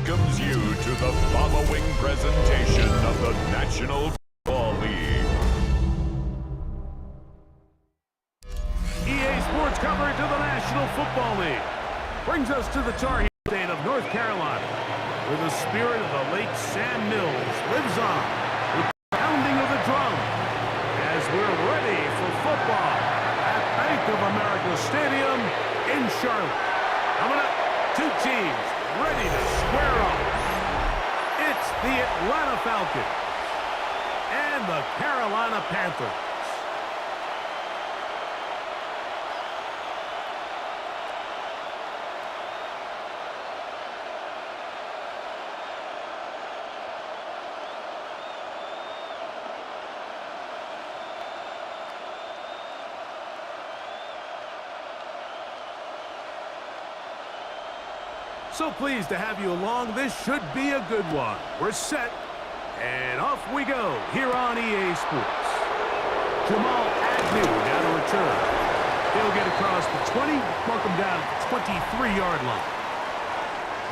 welcomes you to the following presentation of the National Football League. EA Sports coverage of the National Football League brings us to the Tar Heel state of North Carolina, where the spirit of the late Sam Mills lives on with the pounding of the drum as we're ready for football at Bank of America Stadium in Charlotte. Coming up, two teams ready to square off. It's the Atlanta Falcons and the Carolina Panthers. So pleased to have you along. This should be a good one. We're set, and off we go here on EA Sports. Jamal Agnew now to return. He'll get across the 20, mark him down at the 23-yard line.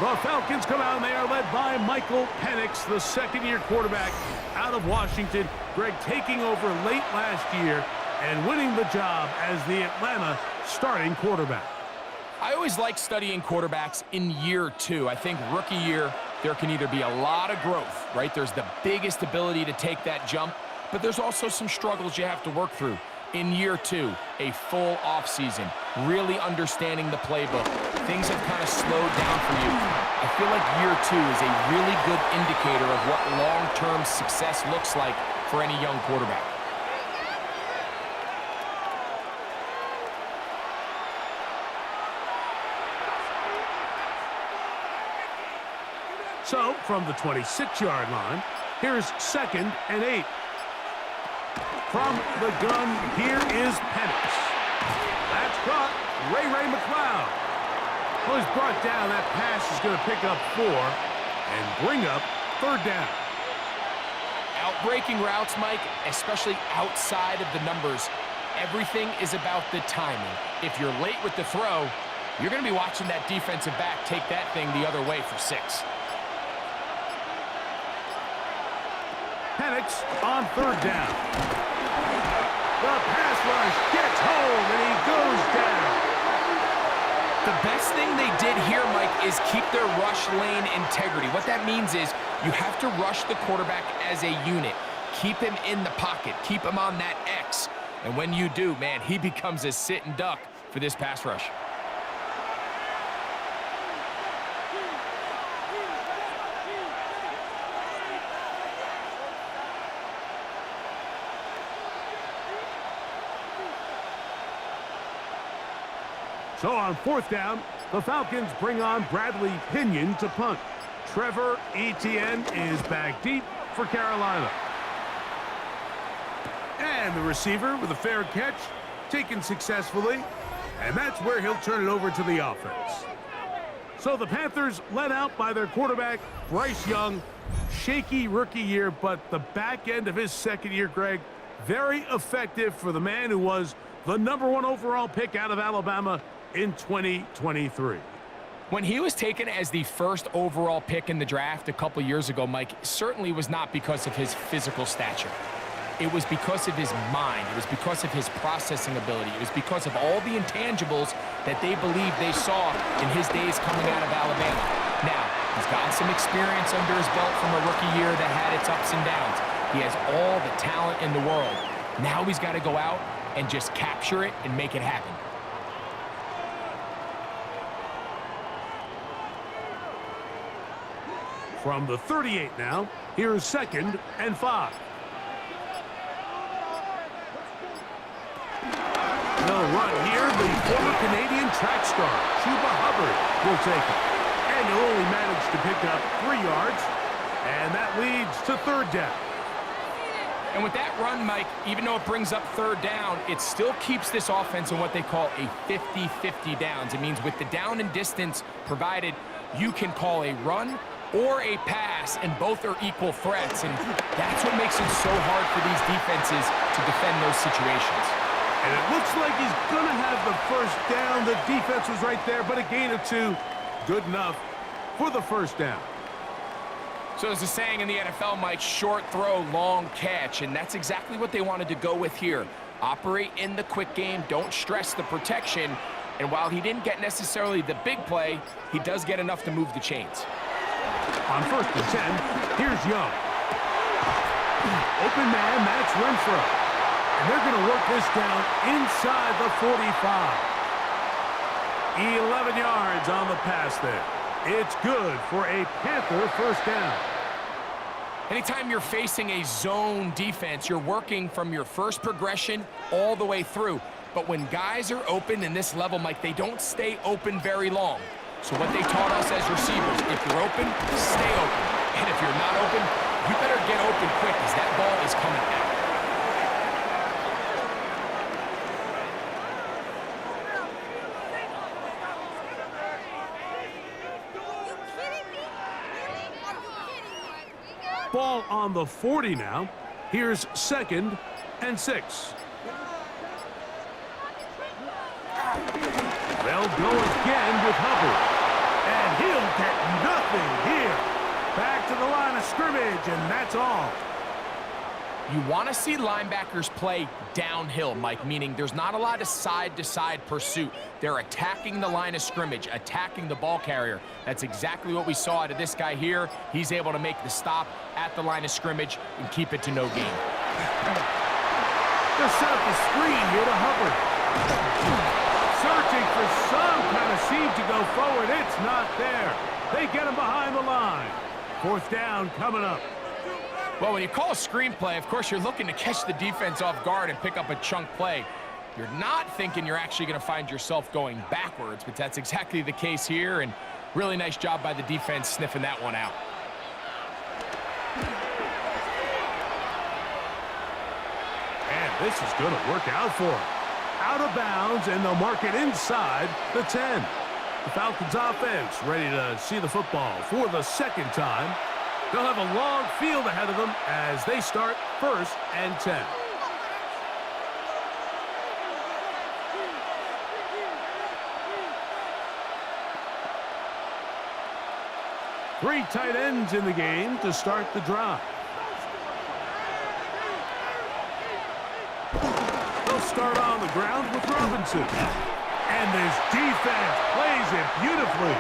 The Falcons come out, and they are led by Michael Penix, the second-year quarterback out of Washington. Greg taking over late last year and winning the job as the Atlanta starting quarterback. I always like studying quarterbacks in year two. I think rookie year, there can either be a lot of growth, right? There's the biggest ability to take that jump, but there's also some struggles you have to work through. In year two, a full offseason, really understanding the playbook. Things have kind of slowed down for you. I feel like year two is a really good indicator of what long-term success looks like for any young quarterback. So, from the 26-yard line, here's 2nd and 8. From the gun, here is Penix. That's caught. Ray McLeod. Well, he's brought down. That pass is going to pick up 4 and bring up 3rd down. Outbreaking routes, Mike, especially outside of the numbers, everything is about the timing. If you're late with the throw, you're going to be watching that defensive back take that thing the other way for 6. Penix on 3rd down. The pass rush gets home, and he goes down. The best thing they did here, Mike, is keep their rush lane integrity. What that means is you have to rush the quarterback as a unit. Keep him in the pocket. Keep him on that X. And when you do, man, he becomes a sit and duck for this pass rush. So on 4th down, the Falcons bring on Bradley Pinion to punt. Trevor Etienne is back deep for Carolina. And the receiver with a fair catch, taken successfully, and that's where he'll turn it over to the offense. So the Panthers led out by their quarterback, Bryce Young. Shaky rookie year, but the back end of his 2nd year, Greg, very effective for the man who was the #1 overall pick out of Alabama in 2023. When he was taken as the 1st overall pick in the draft a couple years ago, Mike, it certainly was not because of his physical stature. It was because of his mind. It was because of his processing ability. It was because of all the intangibles that they believed they saw in his days coming out of Alabama. Now, he's gotten some experience under his belt from a rookie year that had its ups and downs. He has all the talent in the world. Now he's got to go out and just capture it and make it happen. From the 38 now, here's 2nd and 5. They'll run here. The former Canadian track star, Chuba Hubbard, will take it. And he'll only manage to pick up 3 yards. And that leads to 3rd down. And with that run, Mike, even though it brings up 3rd down, it still keeps this offense in what they call a 50-50 downs. It means with the down and distance provided, you can call a run or a pass, and both are equal threats. And that's what makes it so hard for these defenses to defend those situations. And it looks like he's going to have the 1st down. The defense was right there, but a gain of 2. Good enough for the 1st down. So there's a saying in the NFL, Mike, short throw, long catch, and that's exactly what they wanted to go with here. Operate in the quick game, don't stress the protection, and while he didn't get necessarily the big play, he does get enough to move the chains. On 1st and 10, here's Young. Open man, that's Renfro. And they're going to work this down inside the 45. 11 yards on the pass there. It's good for a Panther first down. Anytime you're facing a zone defense, you're working from your first progression all the way through. But when guys are open in this level, Mike, they don't stay open very long. So what they taught us as receivers, if you're open, stay open. And if you're not open, you better get open quick because that ball is coming out. Ball on the 40 now. Here's 2nd and 6. They'll go again with Hubbard. And he'll get nothing here. Back to the line of scrimmage, and that's all. You want to see linebackers play downhill, Mike, meaning there's not a lot of side-to-side pursuit. They're attacking the line of scrimmage, attacking the ball carrier. That's exactly what we saw out of this guy here. He's able to make the stop at the line of scrimmage and keep it to no gain. They'll set up the screen here to Hubbard. Searching for some kind of seed to go forward. It's not there. They get him behind the line. 4th down coming up. Well, when you call a screenplay, of course, you're looking to catch the defense off guard and pick up a chunk play. You're not thinking you're actually going to find yourself going backwards, but that's exactly the case here, and really nice job by the defense sniffing that one out. And this is going to work out for him. Out of bounds, and they'll mark it inside the 10. The Falcons offense ready to see the football for the 2nd time. They'll have a long field ahead of them as they start 1st and 10. Three tight ends in the game to start the drive. They'll start on the ground with Robinson. And this defense plays it beautifully.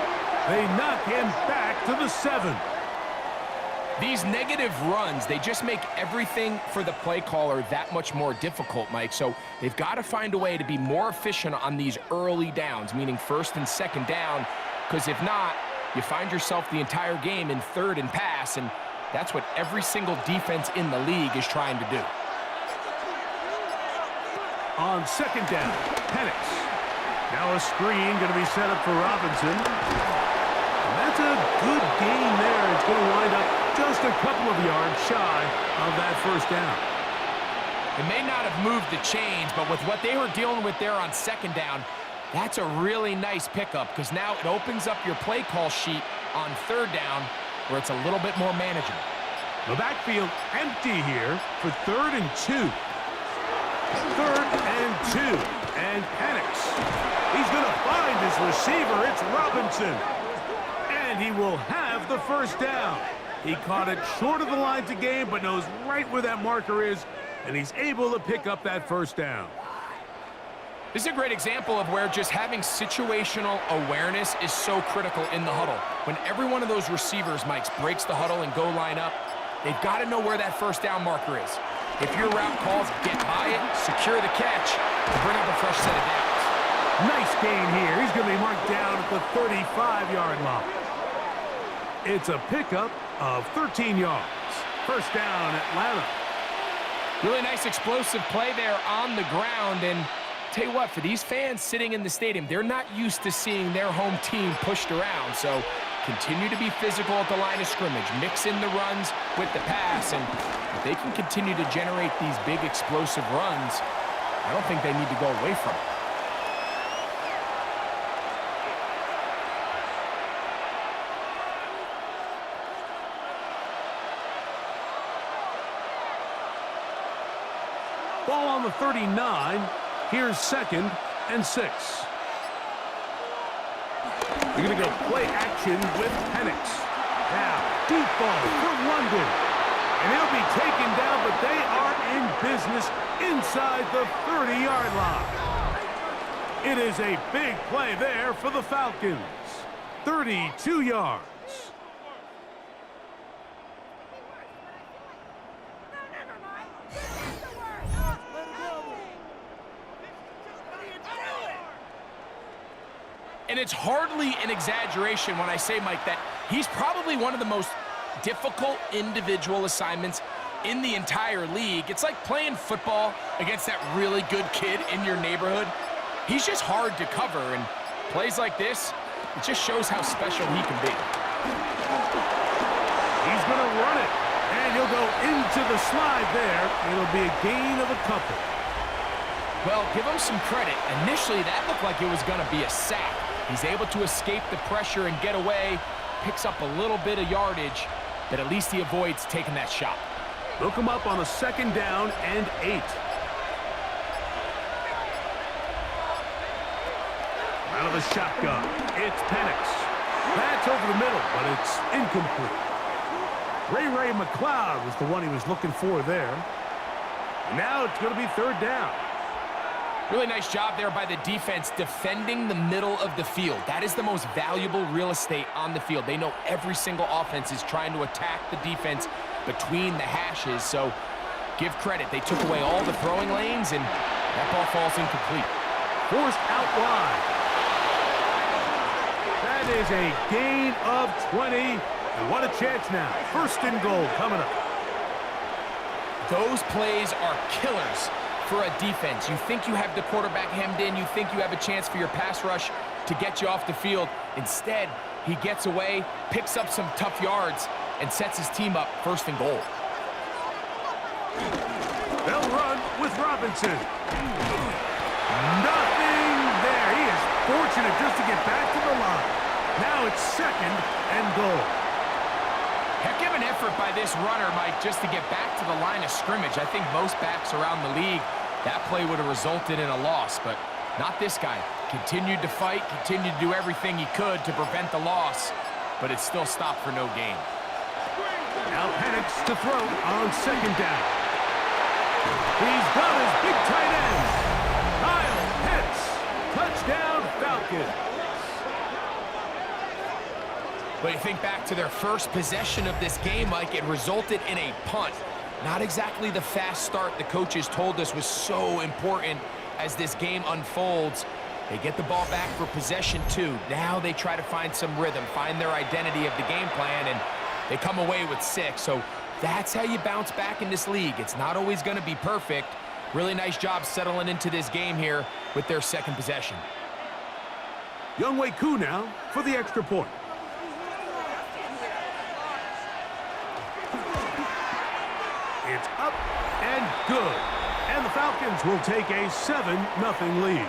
They knock him back to the 7. These negative runs, they just make everything for the play caller that much more difficult, Mike. So they've got to find a way to be more efficient on these early downs, meaning 1st and 2nd down, because if not, you find yourself the entire game in 3rd and pass, and that's what every single defense in the league is trying to do. On 2nd down, Penix. Now a screen going to be set up for Robinson. And that's a good gain there. It's going to wind up just a couple of yards shy of that 1st down. It may not have moved the chains, but with what they were dealing with there on 2nd down, that's a really nice pickup because now it opens up your play call sheet on 3rd down where it's a little bit more manageable. The backfield empty here for 3rd and 2. 3rd and 2. And Penix. He's going to find his receiver. It's Robinson. And he will have the 1st down. He caught it short of the line to gain, but knows right where that marker is, and he's able to pick up that 1st down. This is a great example of where just having situational awareness is so critical in the huddle. When every one of those receivers, Mike, breaks the huddle and go line up, they've got to know where that 1st down marker is. If your route calls, get by it, secure the catch, and bring up a fresh set of downs. Nice gain here. He's going to be marked down at the 35-yard line. It's a pickup of 13 yards. 1st down, Atlanta. Really nice explosive play there on the ground. And tell you what, for these fans sitting in the stadium, they're not used to seeing their home team pushed around. So continue to be physical at the line of scrimmage. Mix in the runs with the pass. And if they can continue to generate these big explosive runs, I don't think they need to go away from it. Ball on the 39. Here's 2nd and 6. You're going to go play action with Penix. Now, deep ball for London. And he'll be taken down, but they are in business inside the 30-yard line. It is a big play there for the Falcons. 32 yards. And it's hardly an exaggeration when I say, Mike, that he's probably one of the most difficult individual assignments in the entire league. It's like playing football against that really good kid in your neighborhood. He's just hard to cover, and plays like this, it just shows how special he can be. He's going to run it, and he'll go into the slide there. It'll be a gain of a couple. Well, give him some credit. Initially, that looked like it was going to be a sack. He's able to escape the pressure and get away, picks up a little bit of yardage, but at least he avoids taking that shot. Look him up on a 2nd down and 8. Out of the shotgun, it's Penix. That's over the middle, but it's incomplete. Ray McLeod was the one he was looking for there. And now it's going to be 3rd down. Really nice job there by the defense defending the middle of the field. That is the most valuable real estate on the field. They know every single offense is trying to attack the defense between the hashes, so give credit. They took away all the throwing lanes, and that ball falls incomplete. Forced out wide. That is a gain of 20. And what a chance now. 1st and goal coming up. Those plays are killers for a defense. You think you have the quarterback hemmed in. You think you have a chance for your pass rush to get you off the field. Instead, he gets away, picks up some tough yards, and sets his team up 1st and goal. They'll run with Robinson. Nothing there. He is fortunate just to get back to the line. Now it's 2nd and goal. Heck of an effort by this runner, Mike, just to get back to the line of scrimmage. I think most backs around the league, that play would have resulted in a loss, but not this guy. Continued to fight, continued to do everything he could to prevent the loss, but it still stopped for no gain. Now Penix to throw on 2nd down. He's got his big tight end. Kyle Pitts. Touchdown, Falcons. But you think back to their first possession of this game, Mike, it resulted in a punt. Not exactly the fast start the coaches told us was so important as this game unfolds. They get the ball back for possession 2. Now they try to find some rhythm, find their identity of the game plan, and they come away with 6. So that's how you bounce back in this league. It's not always going to be perfect. Really nice job settling into this game here with their 2nd possession. Younghoe Koo now for the extra point. It's up and good. And the Falcons will take a 7-0 lead.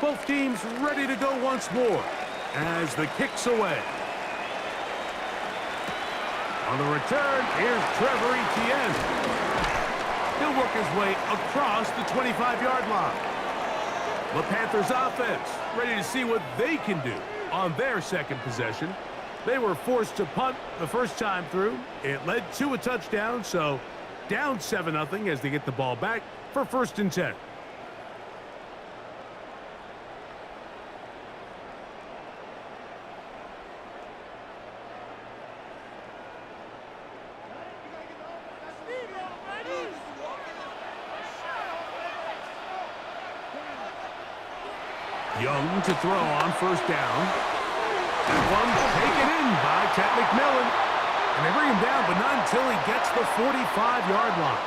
Both teams ready to go once more as the kick's away. On the return, here's Trevor Etienne. He'll work his way across the 25-yard line. The Panthers offense ready to see what they can do on their 2nd possession. They were forced to punt the first time through. It led to a touchdown, so down 7-0 as they get the ball back for 1st and 10. Young to throw on 1st down. That one taken in by Ted McMillan. And they bring him down, but not until he gets the 45-yard line.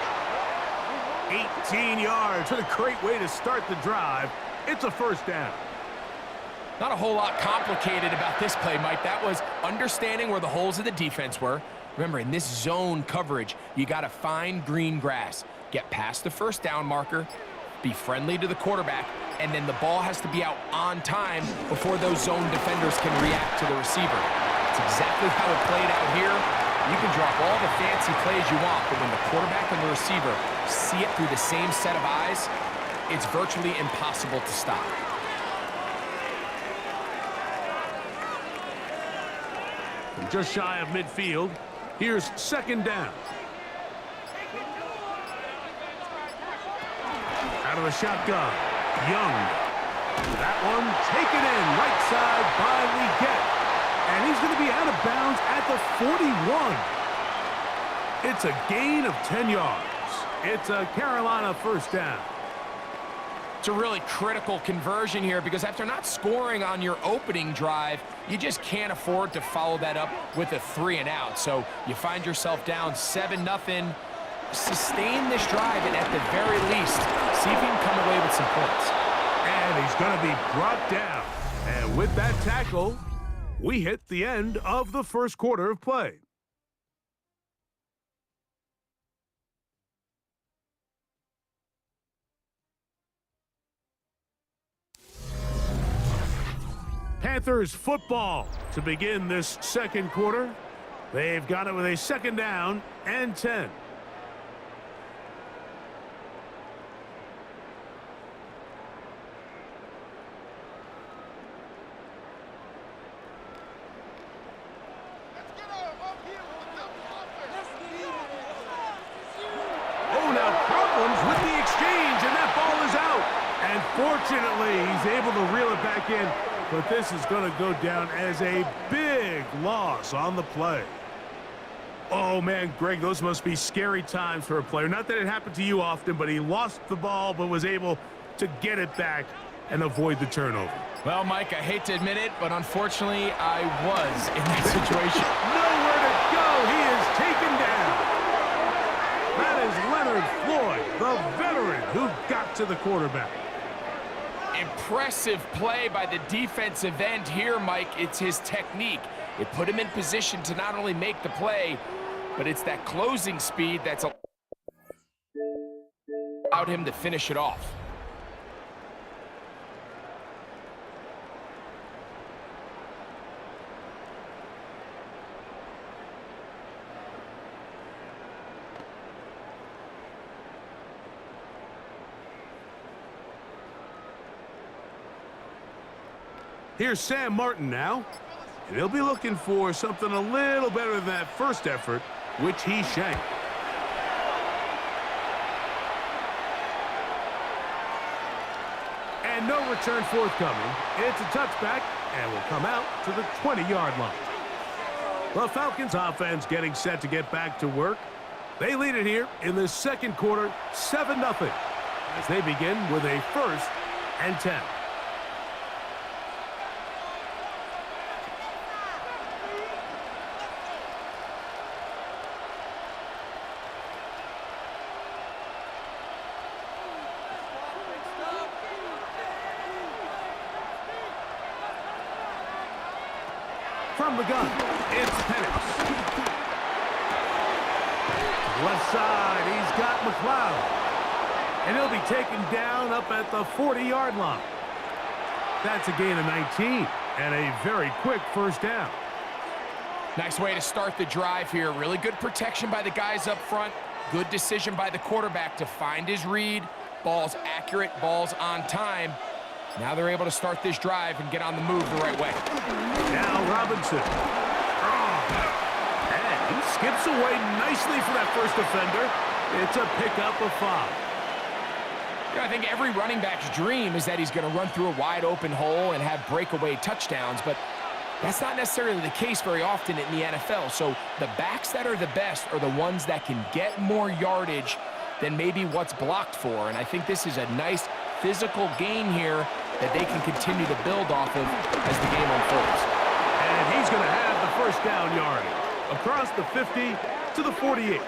18 yards. What a great way to start the drive. It's a 1st down. Not a whole lot complicated about this play, Mike. That was understanding where the holes of the defense were. Remember, in this zone coverage, you got to find green grass. Get past the first down marker, be friendly to the quarterback, and then the ball has to be out on time before those zone defenders can react to the receiver. It's exactly how it played out here. You can drop all the fancy plays you want, but when the quarterback and the receiver see it through the same set of eyes, it's virtually impossible to stop. Just shy of midfield. Here's second down. Out of the shotgun. Young. That one taken in right side by Leggett. And he's going to be out of bounds at the 41. It's a gain of 10 yards. It's a Carolina first down. It's a really critical conversion here because after not scoring on your opening drive, you just can't afford to follow that up with a 3-and-out. So you find yourself down 7-0. Sustain this drive and at the very least, see if you can come away with some points. And he's going to be brought down. And with that tackle, we hit the end of the first quarter of play. Panthers football to begin this second quarter. They've got it with a second down and 10. Oh, now problems with the exchange, and that ball is out. And fortunately, he's able to reel it back in. But this is going to go down as a big loss on the play. Oh, man, Greg, those must be scary times for a player. Not that it happened to you often, but he lost the ball but was able to get it back and avoid the turnover. Well, Mike, I hate to admit it, but unfortunately, I was in that situation. Nowhere to go. He is taken down. That is Leonard Floyd, the veteran who got to the quarterback. Impressive play by the defensive end here, Mike. It's his technique. It put him in position to not only make the play, but it's that closing speed that's allowed him to finish it off. Here's Sam Martin now, and he'll be looking for something a little better than that first effort, which he shanked. And no return forthcoming. It's a touchback, and will come out to the 20-yard line. The Falcons offense getting set to get back to work. They lead it here in the second quarter, 7-0, as they begin with a 1st and 10. From the gun, it's Penix. Left side, he's got McLeod. And he'll be taken down up at the 40-yard line. That's a gain of 19 and a very quick first down. Nice way to start the drive here. Really good protection by the guys up front. Good decision by the quarterback to find his read. Ball's accurate, ball's on time. Now they're able to start this drive and get on the move the right way. Now Robinson. And he skips away nicely for that first defender. It's a pickup of 5. I think every running back's dream is that he's going to run through a wide open hole and have breakaway touchdowns, but that's not necessarily the case very often in the NFL. So the backs that are the best are the ones that can get more yardage than maybe what's blocked for. And I think this is a nice physical gain here that they can continue to build off of as the game unfolds. And he's going to have the first down yardage across the 50 to the 48.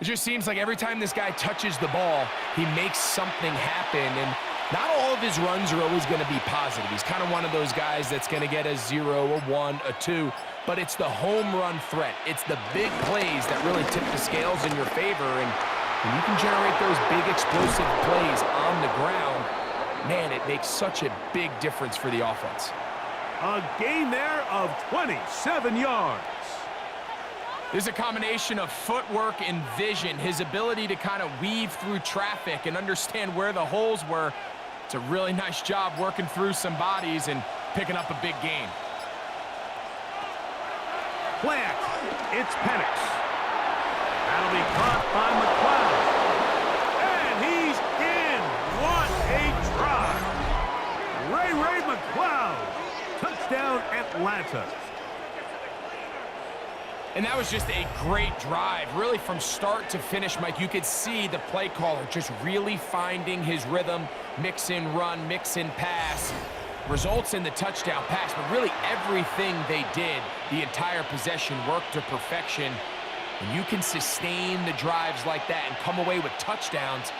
It just seems like every time this guy touches the ball, he makes something happen, and not all of his runs are always going to be positive. He's kind of one of those guys that's going to get a 0, a 1, a 2, but it's the home run threat. It's the big plays that really tip the scales in your favor, and when you can generate those big explosive plays on the ground, man, it makes such a big difference for the offense. A gain there of 27 yards. There's a combination of footwork and vision, his ability to kind of weave through traffic and understand where the holes were. It's a really nice job working through some bodies and picking up a big gain. Plant. It's Penix. That'll be caught by McLeod. And he's in. What a drive. Ray McLeod. Touchdown, Atlanta. And that was just a great drive, really from start to finish, Mike. You could see the play caller just really finding his rhythm, mix in run, mix in pass, results in the touchdown pass. But really everything they did, the entire possession, worked to perfection. When you can sustain the drives like that and come away with touchdowns,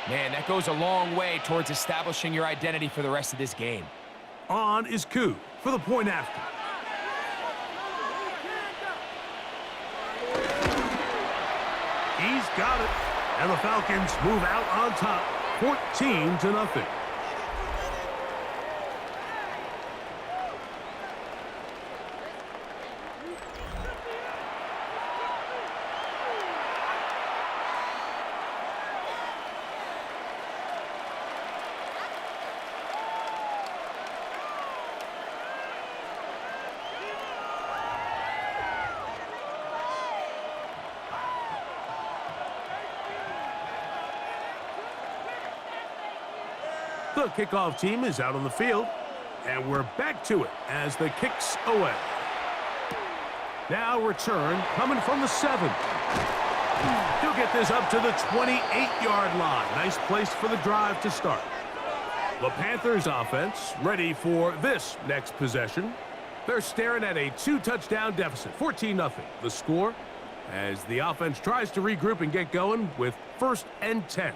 man, that goes a long way towards establishing your identity for the rest of this game. On is Koo for the point after. He's got it. And the Falcons move out on top, 14-0. The kickoff team is out on the field, and we're back to it as the kick's away. Now return coming from the 7. He'll get this up to the 28-yard line. Nice place for the drive to start. The Panthers offense ready for this next possession. They're staring at a 2-touchdown deficit, 14-0. The score as the offense tries to regroup and get going with 1st and 10.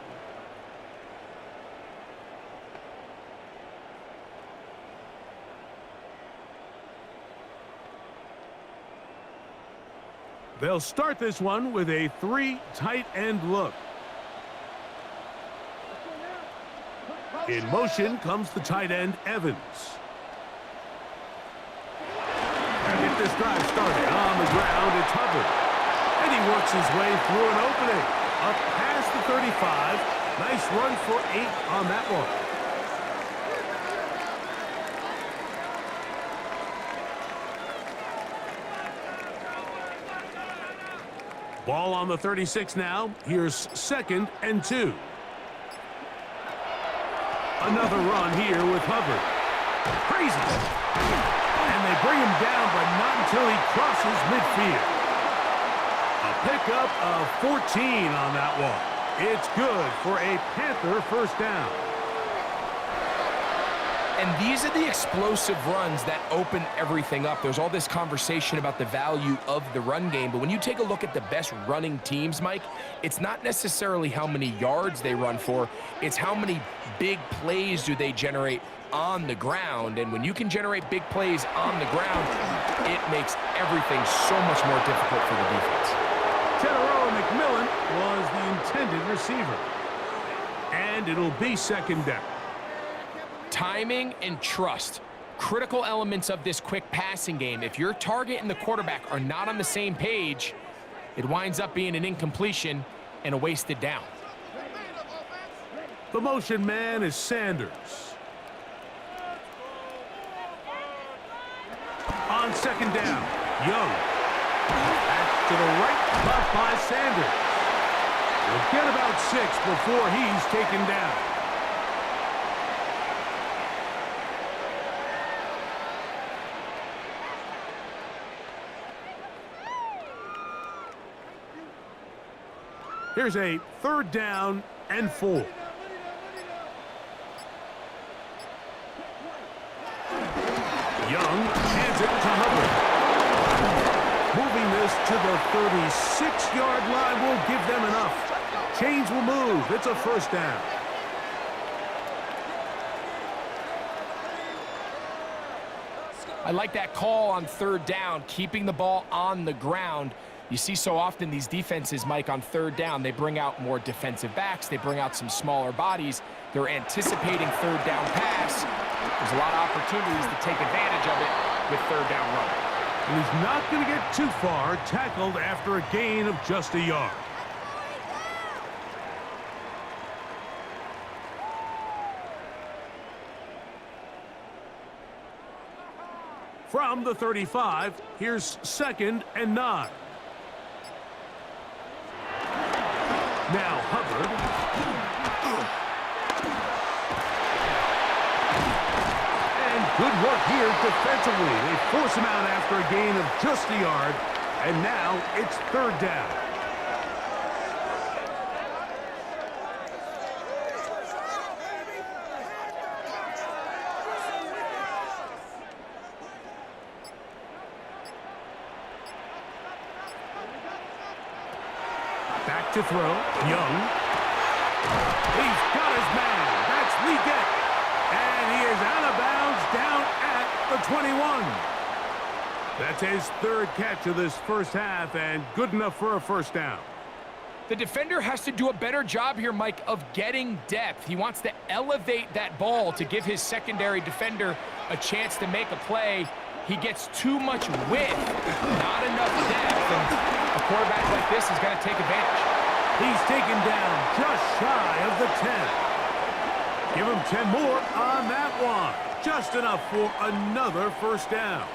They'll start this one with a 3 tight end look. In motion comes the tight end, Evans. And get this drive started on the ground, it's Hubbard. And he works his way through an opening. Up past the 35. Nice run for 8 on that one. Ball on the 36 now. Here's 2nd and 2. Another run here with Hubbard. Crazy. And they bring him down, but not until he crosses midfield. A pickup of 14 on that one. It's good for a Panther 1st down. And these are the explosive runs that open everything up. There's all this conversation about the value of the run game, but when you take a look at the best running teams, Mike, it's not necessarily how many yards they run for, it's how many big plays do they generate on the ground. And when you can generate big plays on the ground, it makes everything so much more difficult for the defense. Tenero McMillan was the intended receiver. And it'll be 2nd down. Timing and trust, critical elements of this quick passing game. If your target and the quarterback are not on the same page, it winds up being an incompletion and a wasted down. The motion man is Sanders. On 2nd down, Young. Back to the right, caught by Sanders. He'll get about 6 before he's taken down. Here's a 3rd down and 4. Young hands it to Hubbard. Moving this to the 36-yard line will give them enough. Chains will move. It's a first down. I like that call on third down, keeping the ball on the ground. You see so often these defenses, Mike, on third down, they bring out more defensive backs. They bring out some smaller bodies. They're anticipating third down pass. There's a lot of opportunities to take advantage of it with third down run. And he's not going to get too far, tackled after a gain of just a yard. From the 35, here's 2nd and 9. Now Hubbard. And good work here defensively. They force him out after a gain of just a yard. And now it's third down. Back to throw. Young. He's got his man. That's Leggett. And he is out of bounds down at the 21. That's his third catch of this first half and good enough for a first down. The defender has to do a better job here, Mike, of getting depth. He wants to elevate that ball to give his secondary defender a chance to make a play. He gets too much width, not enough depth, and a quarterback like this is going to take advantage. He's taken down just shy of the 10. Give him 10 more on that one. Just enough for another first down.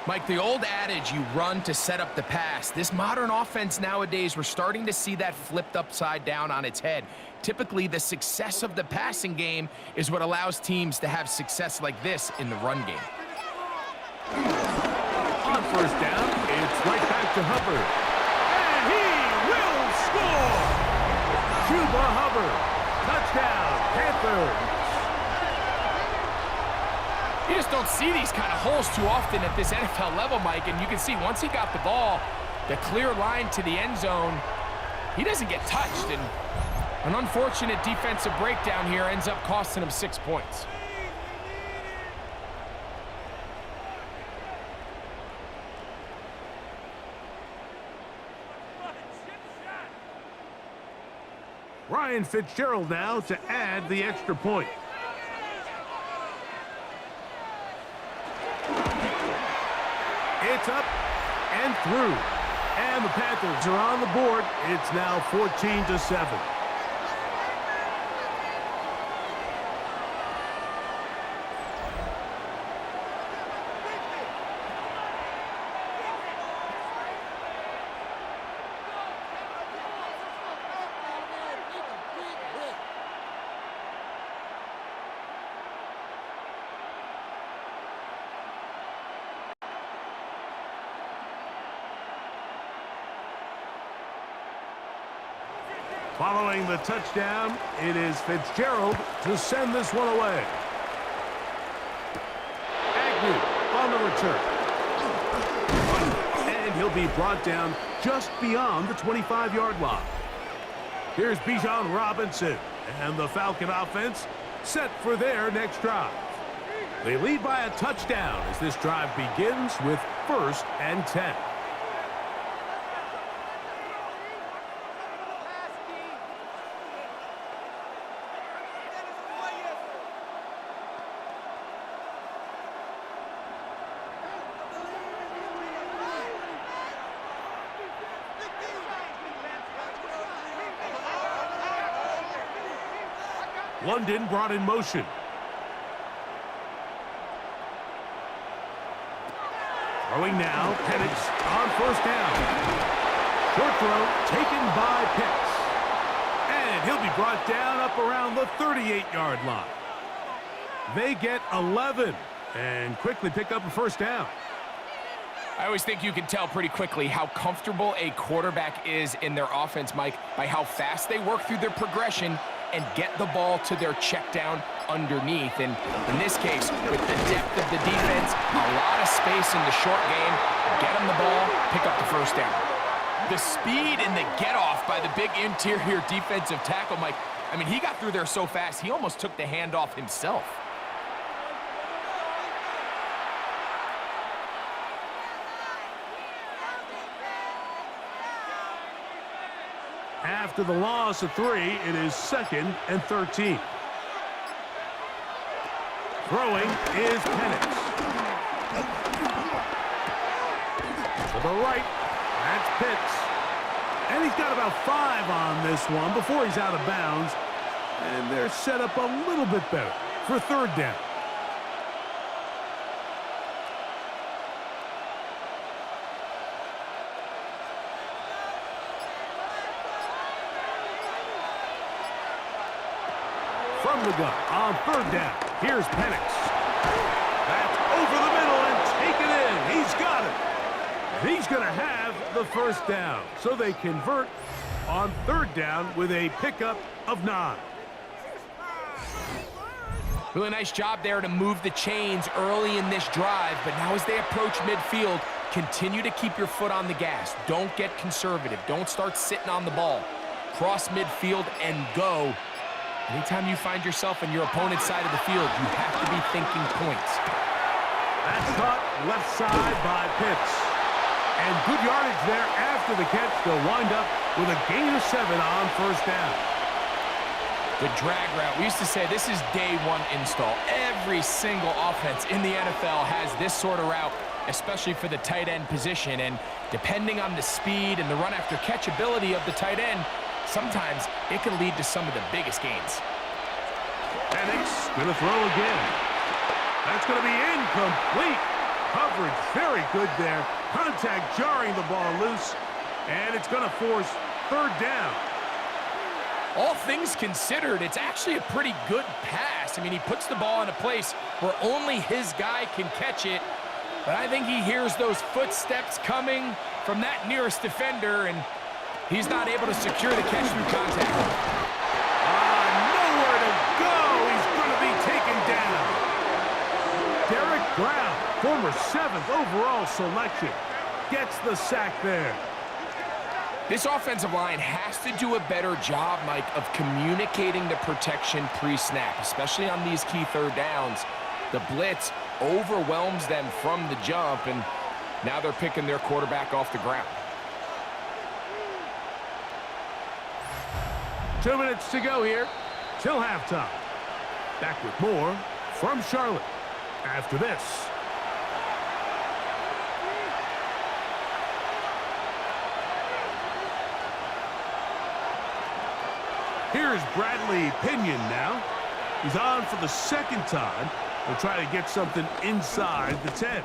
Mike, the old adage, you run to set up the pass. This modern offense nowadays, we're starting to see that flipped upside down on its head. Typically, the success of the passing game is what allows teams to have success like this in the run game. On first down, it's right back to Hubbard. And he will score! Chuba Hubbard. Touchdown, Panthers. You just don't see these kind of holes too often at this NFL level, Mike, and you can see once he got the ball, the clear line to the end zone, he doesn't get touched, and an unfortunate defensive breakdown here ends up costing him 6 points. Ryan Fitzgerald now to add the extra point. It's up and through. And the Panthers are on the board. It's now 14-7. Following the touchdown, it is Fitzgerald to send this one away. Agnew on the return. And he'll be brought down just beyond the 25-yard line. Here's Bijan Robinson and the Falcon offense set for their next drive. They lead by a touchdown as this drive begins with 1st and 10. London brought in motion. Throwing now, Penix on first down. Short throw taken by Pitts. And he'll be brought down up around the 38-yard line. They get 11 and quickly pick up a first down. I always think you can tell pretty quickly how comfortable a quarterback is in their offense, Mike, by how fast they work through their progression and get the ball to their check down underneath. And in this case, with the depth of the defense, a lot of space in the short game, get them the ball, pick up the first down. The speed and the get-off by the big interior defensive tackle, Mike, I mean, he got through there so fast, he almost took the handoff himself. After the loss of 3, it is 2nd and 13. Throwing is Penix. To the right, that's Pitts. And he's got about 5 on this one before he's out of bounds. And they're set up a little bit better for 3rd down. From the gun on 3rd down. Here's Penix. That's over the middle and taken in. He's got it. And he's going to have the first down. So they convert on 3rd down with a pickup of 9. Really nice job there to move the chains early in this drive, but now as they approach midfield, continue to keep your foot on the gas. Don't get conservative. Don't start sitting on the ball. Cross midfield and go. Anytime you find yourself on your opponent's side of the field, you have to be thinking points. That's caught left side by Pitts. And good yardage there after the catch. They'll wind up with a gain of 7 on 1st down. The drag route. We used to say this is day 1 install. Every single offense in the NFL has this sort of route, especially for the tight end position. And depending on the speed and the run after catch ability of the tight end, sometimes it can lead to some of the biggest gains. Penix going to throw again. That's going to be incomplete. Coverage very good there. Contact jarring the ball loose. And it's going to force 3rd down. All things considered, it's actually a pretty good pass. I mean, he puts the ball in a place where only his guy can catch it. But I think he hears those footsteps coming from that nearest defender, and he's not able to secure the catch through contact. Nowhere to go. He's going to be taken down. Derek Brown, former 7th overall selection, gets the sack there. This offensive line has to do a better job, Mike, of communicating the protection pre-snap, especially on these key 3rd downs. The blitz overwhelms them from the jump, and now they're picking their quarterback off the ground. 2 minutes to go here till halftime. Back with more from Charlotte after this. Here's Bradley Pinion now. He's on for the 2nd time. He'll try to get something inside the 10.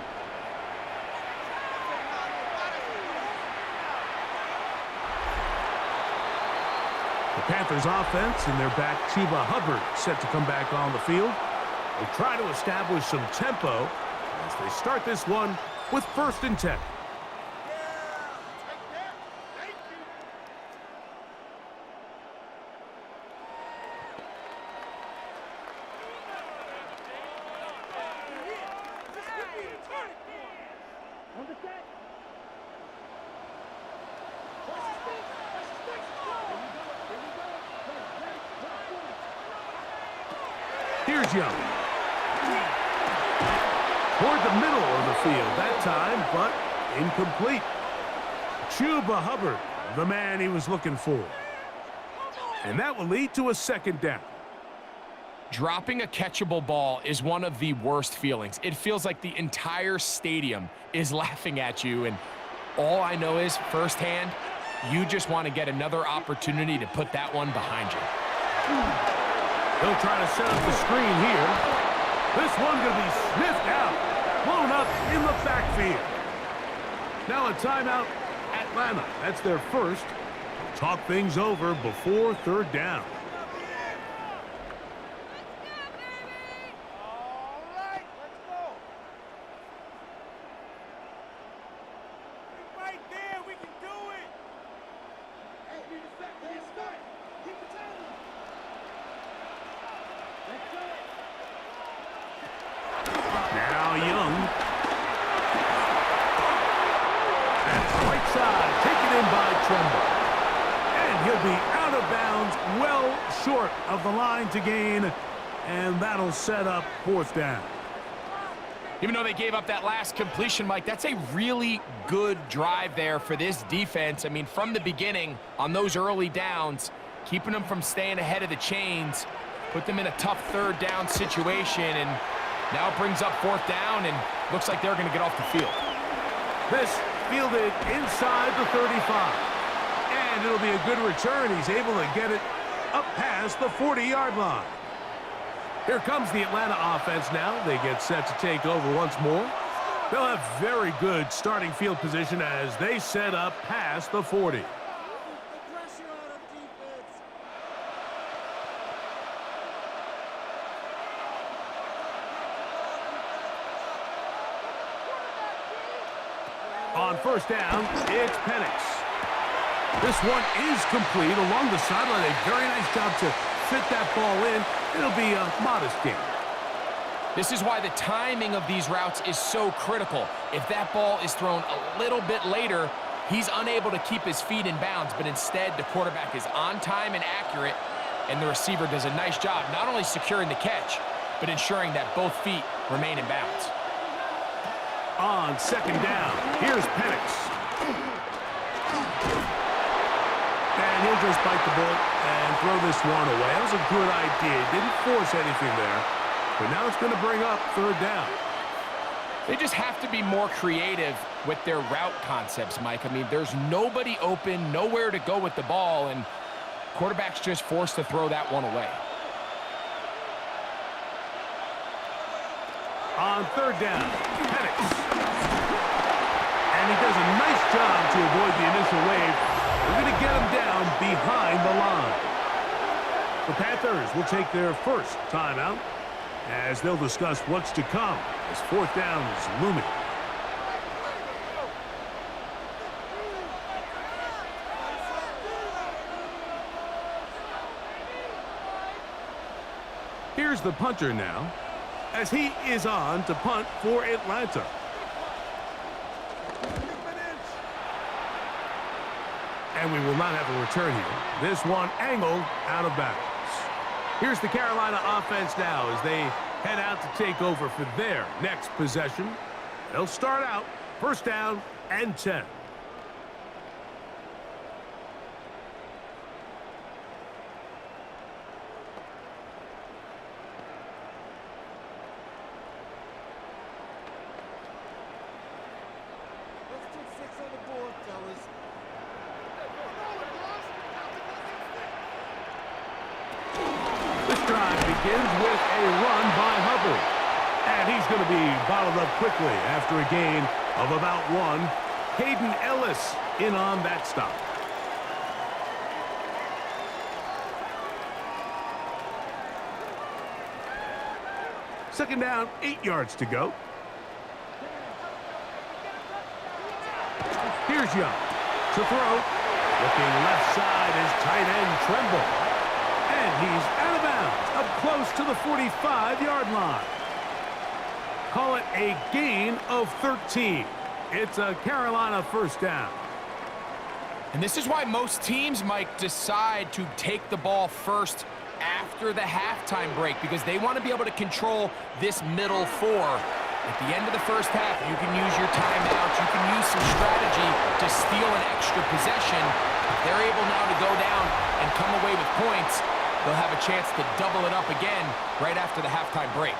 The Panthers offense and their back Chuba Hubbard set to come back on the field. They'll try to establish some tempo as they start this one with 1st and 10. Here's Young. Toward the middle of the field that time, but incomplete. Chuba Hubbard, the man he was looking for. And that will lead to a 2nd down. Dropping a catchable ball is one of the worst feelings. It feels like the entire stadium is laughing at you, and all I know is firsthand, you just want to get another opportunity to put that one behind you. They'll try to set up the screen here. This one going to be sniffed out, blown up in the backfield. Now a timeout, Atlanta. That's their first. Talk things over before 3rd down. short of the line to gain, and that'll set up 4th down. Even though they gave up that last completion, Mike, that's a really good drive there for this defense. I mean, from the beginning, on those early downs, keeping them from staying ahead of the chains, put them in a tough 3rd down situation, and now it brings up 4th down, and looks like they're going to get off the field. This fielded inside the 35. And it'll be a good return. He's able to get it up past the 40-yard line. Here comes the Atlanta offense now. They get set to take over once more. They'll have very good starting field position as they set up past the 40. On 1st down, it's Penix. This one is complete along the sideline. A very nice job to fit that ball in. It'll be a modest gain. This is why the timing of these routes is so critical. If that ball is thrown a little bit later, he's unable to keep his feet in bounds, but instead the quarterback is on time and accurate, and the receiver does a nice job not only securing the catch, but ensuring that both feet remain in bounds. On 2nd down, here's Penix. And he'll just bite the bullet and throw this one away. That was a good idea. Didn't force anything there. But now it's going to bring up 3rd down. They just have to be more creative with their route concepts, Mike. I mean, there's nobody open, nowhere to go with the ball, and quarterback's just forced to throw that one away. On 3rd down, Penix. And he does a nice job to avoid the initial wave. We're going to get him down behind the line. The Panthers will take their first timeout as they'll discuss what's to come as 4th down is looming. Here's the punter now as he is on to punt for Atlanta. And we will not have a return here. This one angled out of bounds. Here's the Carolina offense now as they head out to take over for their next possession. They'll start out 1st down and 10. Begins with a run by Hubbard. And he's going to be bottled up quickly after a gain of about 1. Hayden Ellis in on that stop. Second down, 8 yards to go. Here's Young to throw. Looking left side is tight end Tremble. And he's out of bounds, up close to the 45-yard line. Call it a gain of 13. It's a Carolina 1st down. And this is why most teams, Mike, decide to take the ball first after the halftime break, because they want to be able to control this middle 4. At the end of the first half, you can use your timeouts, you can use some strategy to steal an extra possession. If they're able now to go down and come away with points, they'll have a chance to double it up again right after the halftime break.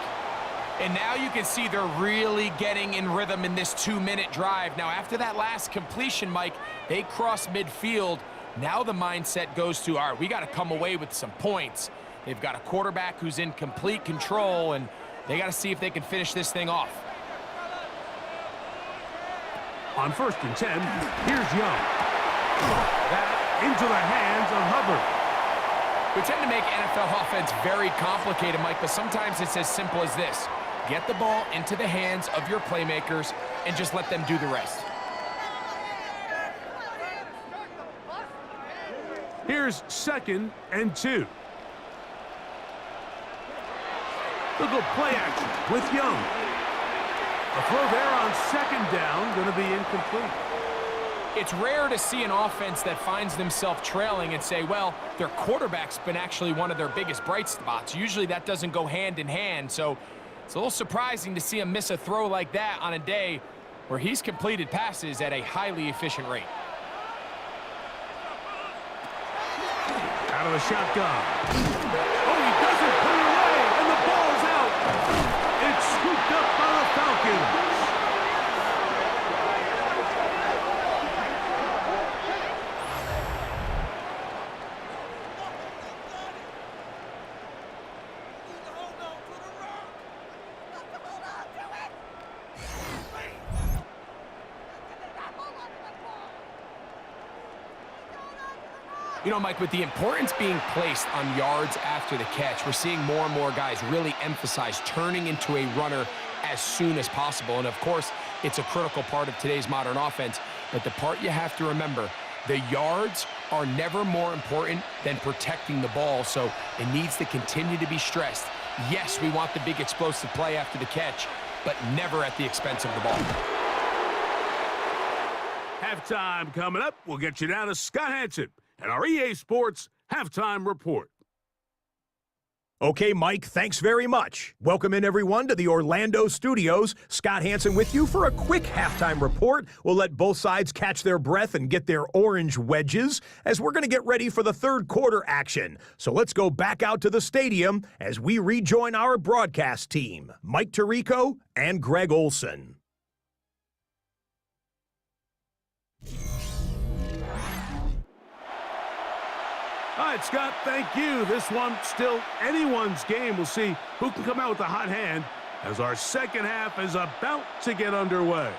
And now you can see they're really getting in rhythm in this 2-minute drive. Now, after that last completion, Mike, they cross midfield. Now the mindset goes to, all right, we got to come away with some points. They've got a quarterback who's in complete control, and they got to see if they can finish this thing off. On 1st and 10, here's Young. That into the hands of Hubbard. We tend to make NFL offense very complicated, Mike, but sometimes it's as simple as this. Get the ball into the hands of your playmakers and just let them do the rest. Here's 2nd and 2. They'll go play action with Young. A throw there on 2nd down, going to be incomplete. It's rare to see an offense that finds themselves trailing and say, well, their quarterback's been actually one of their biggest bright spots. Usually that doesn't go hand in hand, so it's a little surprising to see him miss a throw like that on a day where he's completed passes at a highly efficient rate. Out of the shotgun. Oh, he doesn't put it away, and the ball's out. It's scooped up by the Falcons. You know, Mike, with the importance being placed on yards after the catch, we're seeing more and more guys really emphasize turning into a runner as soon as possible. And, of course, it's a critical part of today's modern offense. But the part you have to remember, the yards are never more important than protecting the ball, so it needs to continue to be stressed. Yes, we want the big explosive play after the catch, but never at the expense of the ball. Halftime coming up. We'll get you down to Scott Hanson and our EA Sports Halftime Report. Okay, Mike, thanks very much. Welcome in, everyone, to the Orlando studios. Scott Hanson with you for a quick halftime report. We'll let both sides catch their breath and get their orange wedges as we're going to get ready for the third quarter action. So let's go back out to the stadium as we rejoin our broadcast team, Mike Tirico and Greg Olson. All right, Scott, thank you. This one still anyone's game. We'll see who can come out with the hot hand as our second half is about to get underway.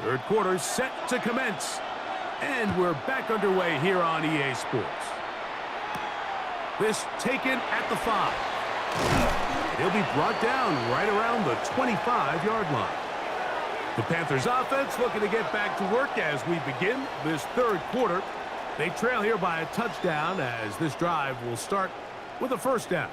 Third quarter set to commence. And we're back underway here on EA Sports. This taken at the 5. He'll be brought down right around the 25-yard line. The Panthers offense looking to get back to work as we begin this third quarter. They trail here by a touchdown as this drive will start with a first down.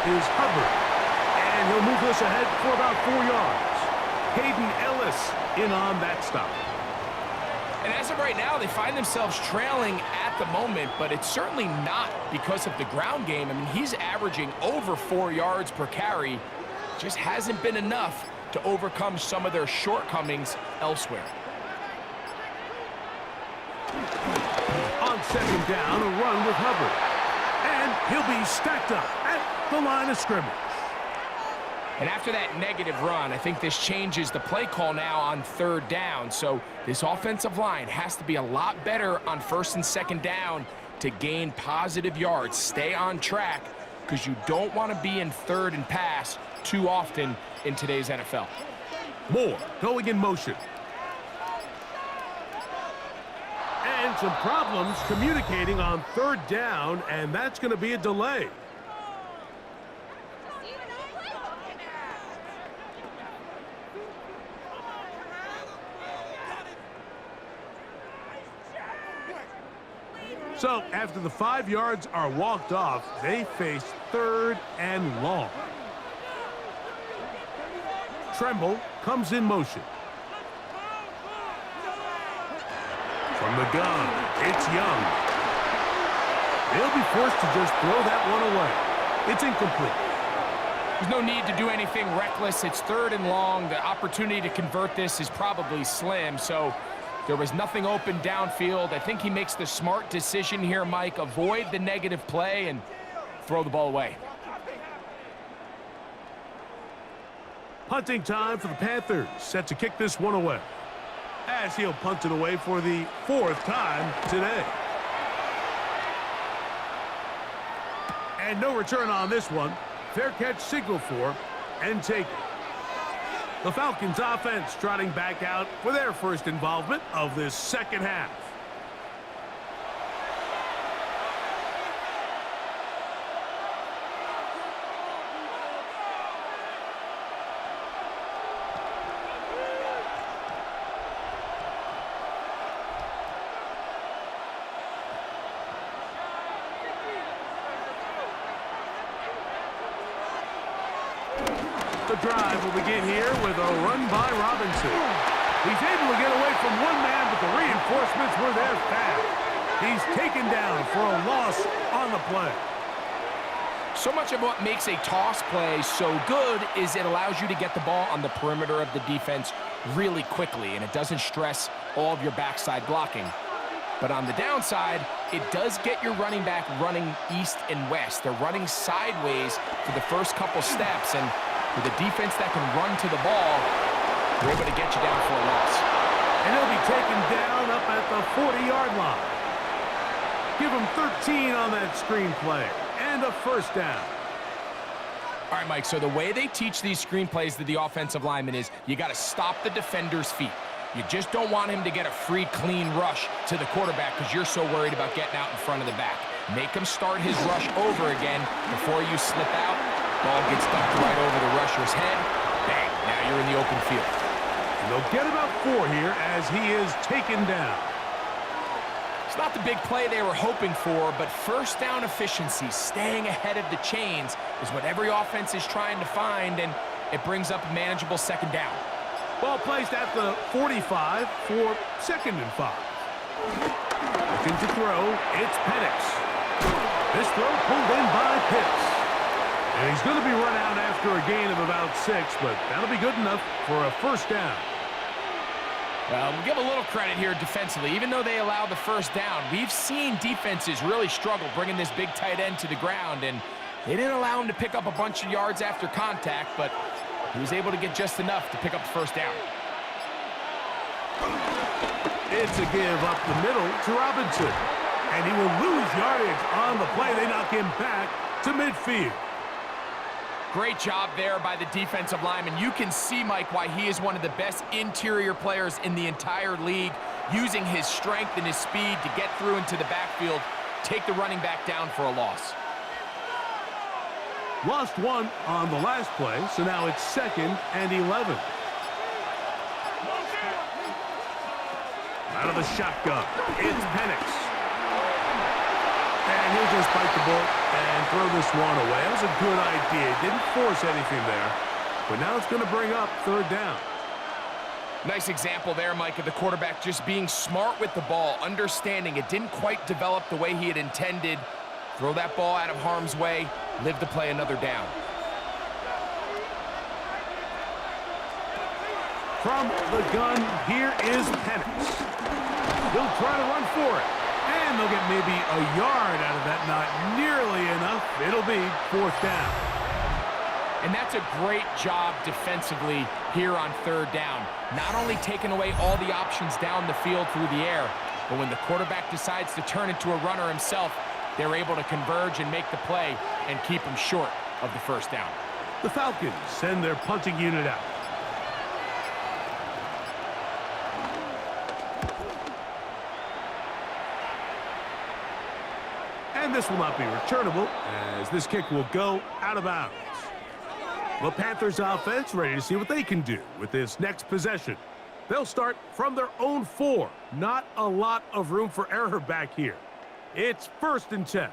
Is Hubbard, and he'll move this ahead for about 4 yards. Hayden Ellis in on that stop. And as of right now, they find themselves trailing at the moment, but it's certainly not because of the ground game. I mean, he's averaging over 4 yards per carry. Just hasn't been enough to overcome some of their shortcomings elsewhere. On second down, a run with Hubbard. And he'll be stacked up at the line of scrimmage. And after that negative run, I think this changes the play call now on third down. So this offensive line has to be a lot better on first and second down to gain positive yards. Stay on track because you don't want to be in third and pass too often in today's NFL. Moore going in motion. And some problems communicating on third down, and that's going to be a delay. So after the 5 yards are walked off, they face third and long. Tremble comes in motion. From the gun, it's Young. They'll be forced to just throw that one away. It's incomplete. There's no need to do anything reckless. It's third and long. The opportunity to convert this is probably slim, so there was nothing open downfield. I think he makes the smart decision here, Mike. Avoid the negative play and throw the ball away. Punting time for the Panthers, set to kick this one away, as he'll punt it away for the 4th time today. And no return on this one. Fair catch signal for and take it. The Falcons offense trotting back out for their first involvement of this second half. The drive will begin here with a run by Robinson. He's able to get away from one man, but the reinforcements were there fast. He's taken down for a loss on the play. So much of what makes a toss play so good is it allows you to get the ball on the perimeter of the defense really quickly, and it doesn't stress all of your backside blocking. But on the downside, it does get your running back running east and west. They're running sideways for the first couple steps, and with a defense that can run to the ball, they're able to get you down for a loss. And he'll be taken down up at the 40-yard line. Give him 13 on that screen play, and a first down. All right, Mike, so the way they teach these screenplays to the offensive lineman is you got to stop the defender's feet. You just don't want him to get a free, clean rush to the quarterback because you're so worried about getting out in front of the back. Make him start his rush over again before you slip out. Ball gets dumped right over the rusher's head. Bang, now you're in the open field. And they'll get about 4 here as he is taken down. It's not the big play they were hoping for, but first down efficiency, staying ahead of the chains, is what every offense is trying to find, and it brings up a manageable second down. Ball placed at the 45 for 2nd and 5. Looking to throw, it's Penix. This throw pulled in by Pitts. And he's going to be run out after a gain of about 6, but that'll be good enough for a first down. Well, we'll give a little credit here defensively. Even though they allow the first down, we've seen defenses really struggle bringing this big tight end to the ground, and they didn't allow him to pick up a bunch of yards after contact, but he was able to get just enough to pick up the first down. It's a give up the middle to Robinson, and he will lose yardage on the play. They knock him back to midfield. Great job there by the defensive lineman. You can see, Mike, why he is one of the best interior players in the entire league, using his strength and his speed to get through into the backfield, take the running back down for a loss. Lost 1 on the last play, so now it's 2nd and 11. Out of the shotgun, it's Penix. And he'll just bite the bullet and throw this one away. That was a good idea. Didn't force anything there. But now it's going to bring up 3rd down. Nice example there, Mike, of the quarterback just being smart with the ball, understanding it didn't quite develop the way he had intended. Throw that ball out of harm's way, live to play another down. From the gun, here is Penix. He'll try to run for it. And they'll get maybe a yard out of that. Not nearly enough. It'll be 4th down. And that's a great job defensively here on 3rd down. Not only taking away all the options down the field through the air, but when the quarterback decides to turn into a runner himself, they're able to converge and make the play and keep him short of the first down. The Falcons send their punting unit out. And this will not be returnable, as this kick will go out of bounds. The Panthers offense ready to see what they can do with this next possession. They'll start from their own 4. Not a lot of room for error back here. It's 1st and 10.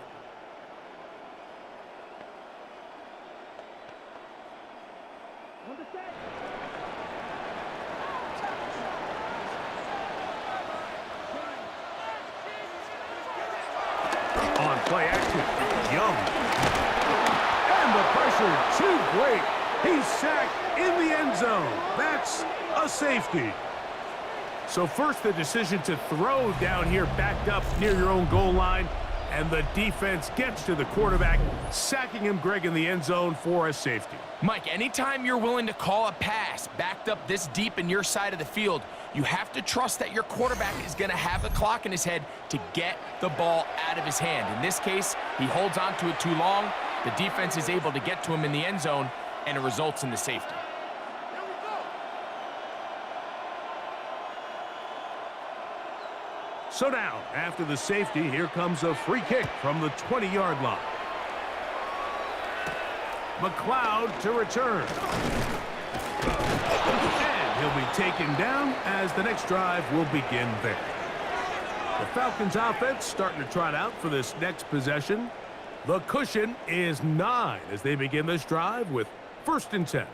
On play action, Young. And the pressure too great. He's sacked in the end zone. That's a safety. So first the decision to throw down here backed up near your own goal line. And the defense gets to the quarterback, sacking him, Greg, in the end zone for a safety. Mike, anytime you're willing to call a pass backed up this deep in your side of the field, you have to trust that your quarterback is going to have the clock in his head to get the ball out of his hand. In this case, he holds on to it too long. The defense is able to get to him in the end zone, and it results in the safety. So now, after the safety, here comes a free kick from the 20-yard line. McLeod to return. And he'll be taken down as the next drive will begin there. The Falcons offense starting to trot out for this next possession. The cushion is 9 as they begin this drive with 1st and 10.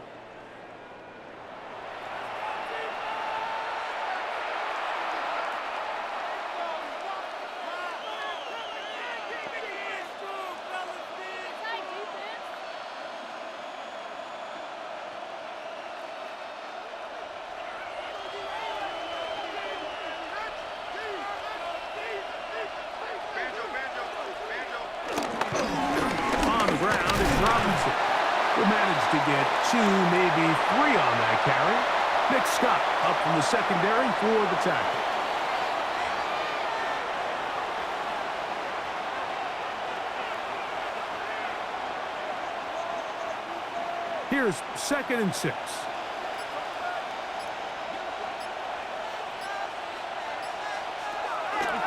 Robinson will manage to get 2, maybe 3 on that carry. Nick Scott up from the secondary for the tackle. Here's 2nd and 6.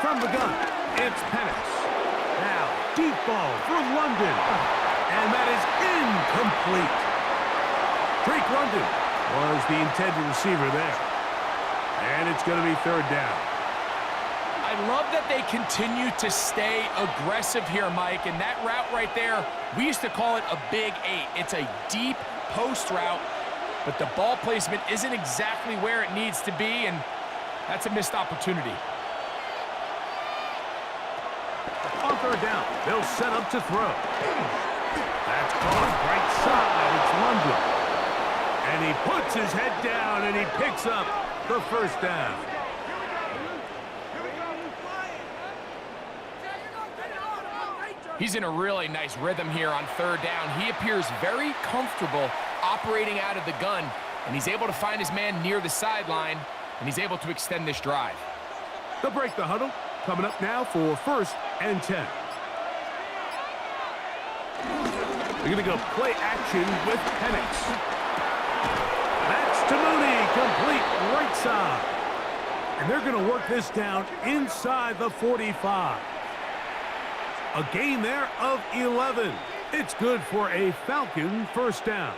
From the gun, it's Penix. Now, deep ball for London. And that is incomplete. Drake London was the intended receiver there. And it's going to be 3rd down. I love that they continue to stay aggressive here, Mike. And that route right there, we used to call it a big 8. It's a deep post route, but the ball placement isn't exactly where it needs to be, and that's a missed opportunity. On 3rd down, they'll set up to throw. That's caught right side. It's London. And he puts his head down and he picks up the 1st down. He's in a really nice rhythm here on 3rd down. He appears very comfortable operating out of the gun, and he's able to find his man near the sideline, and he's able to extend this drive. They'll break the huddle. Coming up now for 1st and 10. They're going to go play action with Penix. That's to Mooney, complete right side. And they're going to work this down inside the 45. A gain there of 11. It's good for a Falcon 1st down.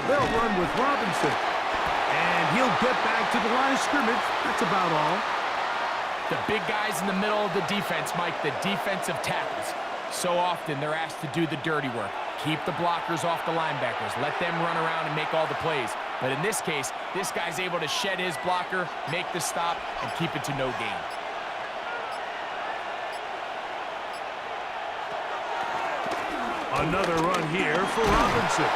They'll run with Robinson. And he'll get back to the line of scrimmage. That's about all. The big guys in the middle of the defense, Mike, the defensive tackles. So often they're asked to do the dirty work. Keep the blockers off the linebackers. Let them run around and make all the plays. But in this case, this guy's able to shed his blocker, make the stop, and keep it to no gain. Another run here for Robinson.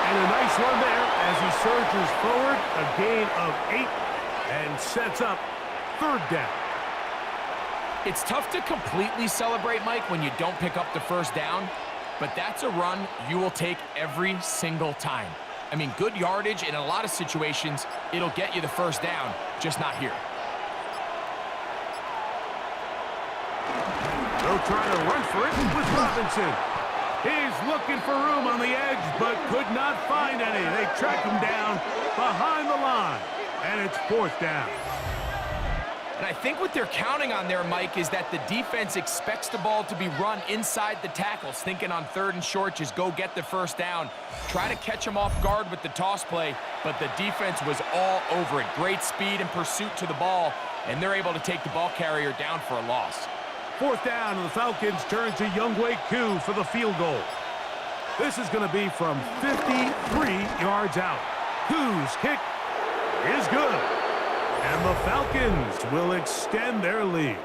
And a nice run there as he surges forward, a gain of 8, and sets up 3rd down. It's tough to completely celebrate, Mike, when you don't pick up the 1st down, but that's a run you will take every single time. I mean, good yardage in a lot of situations, it'll get you the 1st down, just not here. They'll try to run for it with Robinson. He's looking for room on the edge, but could not find any. They track him down behind the line, and it's 4th down. And I think what they're counting on there, Mike, is that the defense expects the ball to be run inside the tackles, thinking on 3rd and short, just go get the 1st down. Try to catch him off guard with the toss play, but the defense was all over it. Great speed and pursuit to the ball, and they're able to take the ball carrier down for a loss. 4th down, and the Falcons turn to Younghoe Koo for the field goal. This is going to be from 53 yards out. Koo's kick is good. And the Falcons will extend their lead.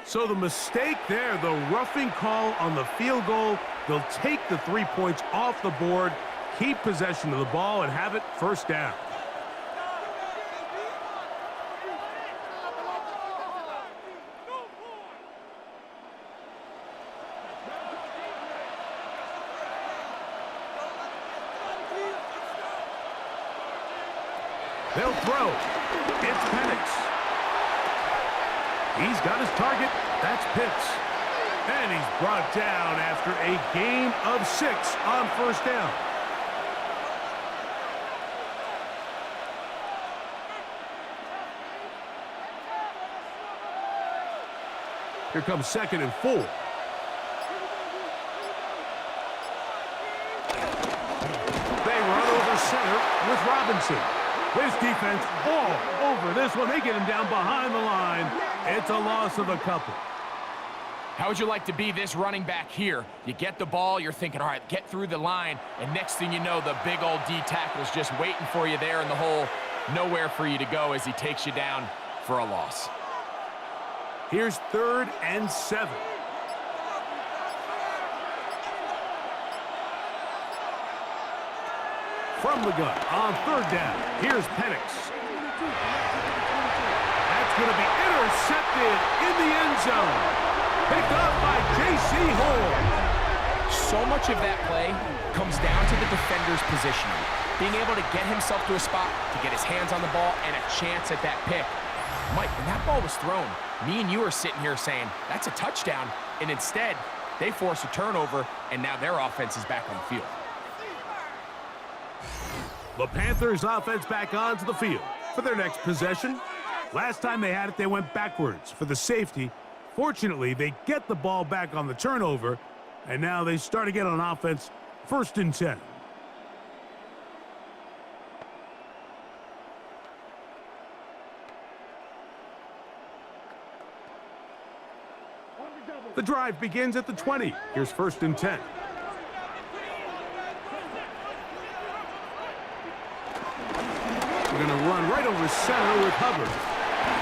So the mistake there, the roughing call on the field goal, they'll take the 3 points off the board, keep possession of the ball, and have it 1st down. They'll throw. It's Penix. He's got his target. That's Pitts. And he's brought down after a gain of 6 on first down. Here comes 2nd and 4. They run over center with Robinson. This defense all over this one. They get him down behind the line. It's a loss of a couple. How would you like to be this running back here? You get the ball, you're thinking, all right, get through the line, and next thing you know, the big old D tackle's just waiting for you there in the hole. Nowhere for you to go as he takes you down for a loss. Here's 3rd and 7. From the gun on 3rd down. Here's Penix. That's going to be intercepted in the end zone. Picked up by J.C. Horn. So much of that play comes down to the defender's positioning. Being able to get himself to a spot, to get his hands on the ball, and a chance at that pick. Mike, when that ball was thrown, me and you are sitting here saying, that's a touchdown, and instead, they force a turnover, and now their offense is back on the field. The Panthers offense back onto the field for their next possession. Last time they had it, they went backwards for the safety. Fortunately, they get the ball back on the turnover, and now they start again on offense, 1st and 10. The drive begins at the 20. Here's 1st and 10. We're going to run right over center with Hubbard.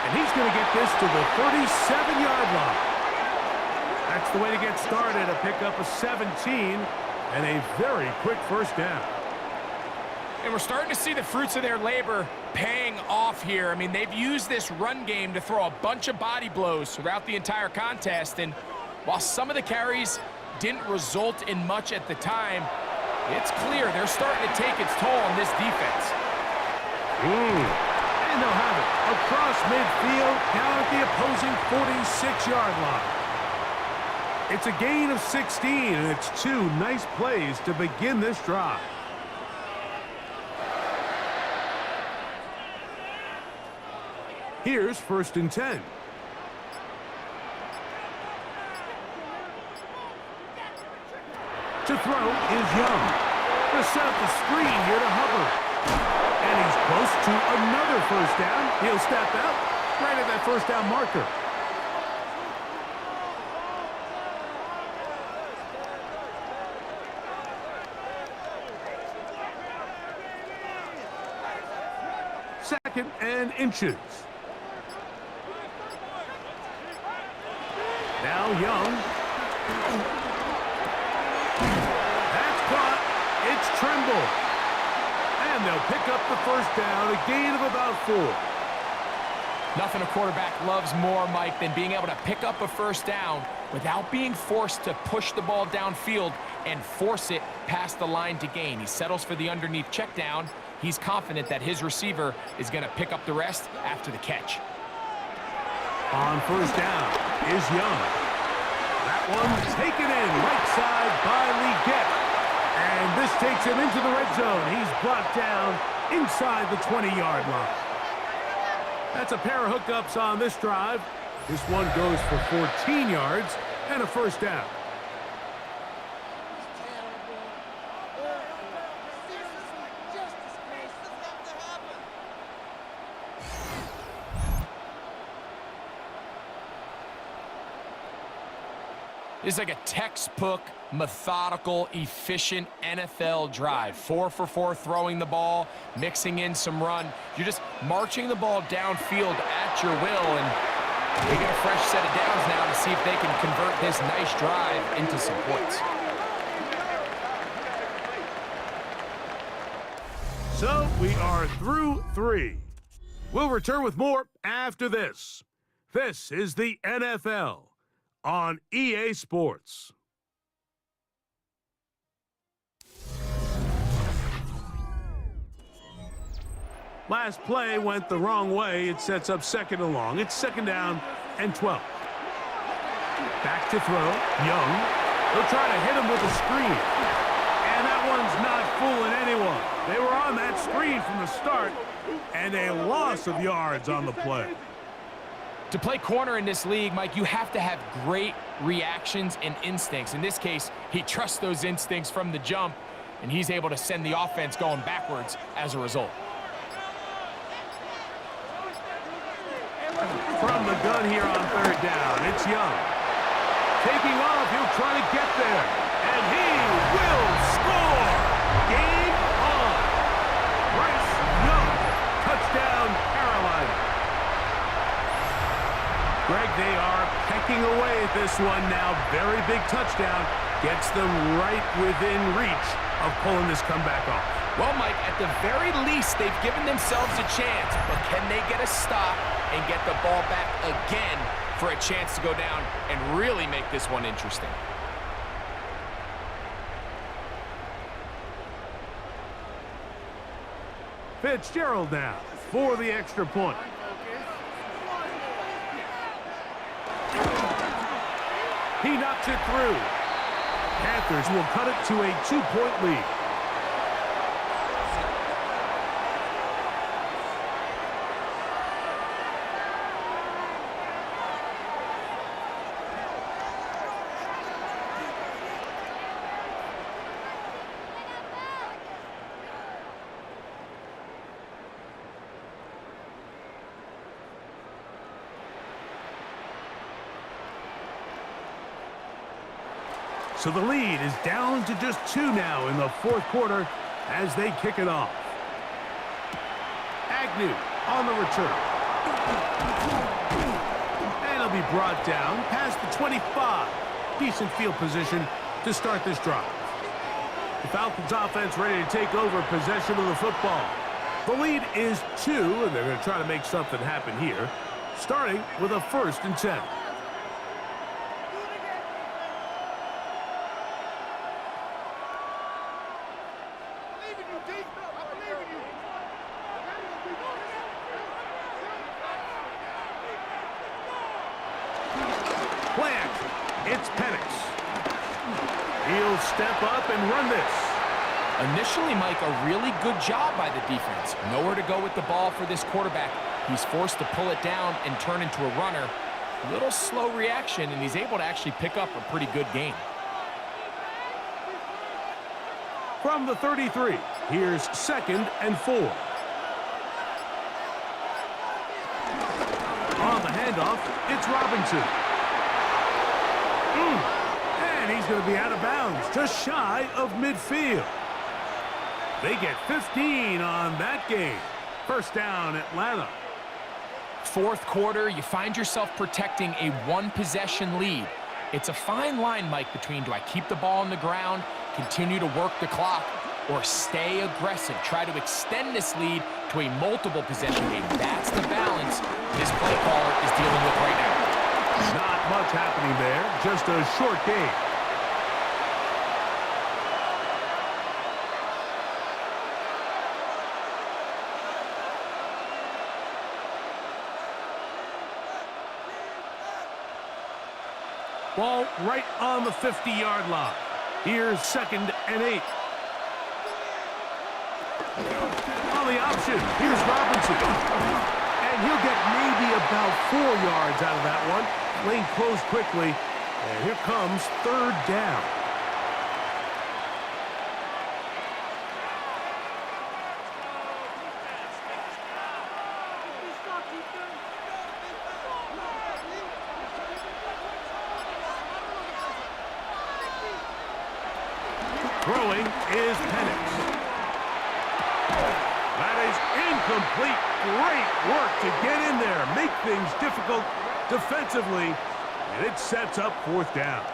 And he's going to get this to the 37-yard line. That's the way to get started, a pickup of 17 and a very quick first down. And we're starting to see the fruits of their labor paying off here. I mean, they've used this run game to throw a bunch of body blows throughout the entire contest. And while some of the carries didn't result in much at the time, it's clear they're starting to take its toll on this defense. And they'll have it across midfield down at the opposing 46-yard line. It's a gain of 16, and it's 2 nice plays to begin this drive. Here's 1st and 10. To throw is Young. Going to set up the screen here to Hubbard. And he's close to another first down. He'll step out right at that first down marker. Second and inches. Now Young. That's caught. It's Trimble. And they'll pick up the first down, a gain of about 4. Nothing a quarterback loves more, Mike, than being able to pick up a first down without being forced to push the ball downfield and force it past the line to gain. He settles for the underneath check down. He's confident that his receiver is going to pick up the rest after the catch. On first down is Young. That one taken in right side by Leggett. And this takes him into the red zone. He's brought down inside the 20-yard line. That's a pair of hookups on this drive. This one goes for 14 yards and a first down. It's like a textbook, methodical, efficient NFL drive. 4 for 4 throwing the ball, mixing in some run. You're just marching the ball downfield at your will, and they get a fresh set of downs now to see if they can convert this nice drive into some points. So we are through 3. We'll return with more after this. This is the NFL on EA Sports. Last play went the wrong way. It sets up second and long. It's second down and 12. Back to throw. Young. They'll try to hit him with a screen. And that one's not fooling anyone. They were on that screen from the start, and a loss of yards on the play. To play corner in this league, Mike, you have to have great reactions and instincts. In this case, he trusts those instincts from the jump, and he's able to send the offense going backwards as a result. From the gun here on third down, it's Young. Taking off, he'll try to get there, and he will score! Game on! Bryce Young, touchdown Carolina. Greg, they are pecking away at this one now. Very big touchdown. Gets them right within reach of pulling this comeback off. Well, Mike, at the very least, they've given themselves a chance, but can they get a stop and get the ball back again for a chance to go down and really make this one interesting? Fitzgerald now for the extra point. He knocks it through. Panthers will cut it to a 2-point lead. So the lead is down to just 2 now in the fourth quarter as they kick it off. Agnew on the return. And he'll be brought down past the 25. Decent field position to start this drive. The Falcons offense ready to take over possession of the football. The lead is 2, and they're going to try to make something happen here, starting with a 1st and 10. It's Penix. He'll step up and run this. Initially, Mike, a really good job by the defense. Nowhere to go with the ball for this quarterback. He's forced to pull it down and turn into a runner. A little slow reaction, and he's able to actually pick up a pretty good game. From the 33, here's 2nd and 4. On the handoff, it's Robinson. And he's going to be out of bounds, just shy of midfield. They get 15 on that game. 1st down, Atlanta. Fourth quarter, you find yourself protecting a one-possession lead. It's a fine line, Mike, between do I keep the ball on the ground, continue to work the clock, or stay aggressive, try to extend this lead to a multiple possession game. That's the balance this play caller is dealing with right now. Not much happening there, just a short game. Ball right on the 50-yard line. Here's 2nd and 8. On the option, here's Robinson. And he'll get maybe about 4 yards out of that one. Lane closed quickly, and here comes 3rd down. Throwing is Penix. That is incomplete. Great work to get in there, make things difficult defensively, and it sets up 4th down.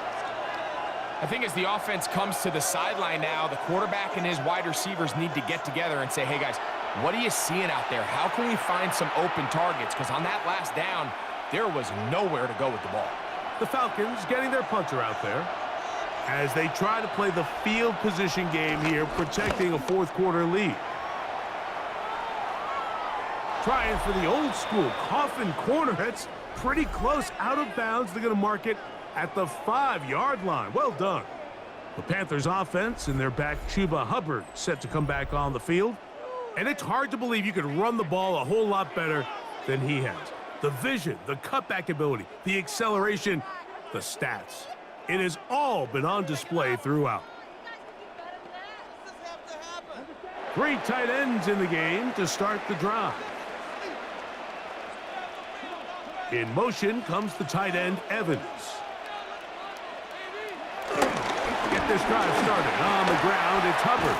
I think as the offense comes to the sideline now, the quarterback and his wide receivers need to get together and say, hey, guys, what are you seeing out there? How can we find some open targets? Because on that last down, there was nowhere to go with the ball. The Falcons getting their punter out there as they try to play the field position game here, protecting a fourth quarter lead. Trying for the old school coffin corner. pretty close out of bounds. They're going to mark it at the 5-yard line. Well done. The Panthers offense and their back Chuba Hubbard set to come back on the field. And it's hard to believe you could run the ball a whole lot better than he has. The vision, the cutback ability, the acceleration, the stats. It has all been on display throughout. 3 tight ends in the game to start the drive. In motion comes the tight end, Evans. Get this drive started. On the ground, it's Hubbard.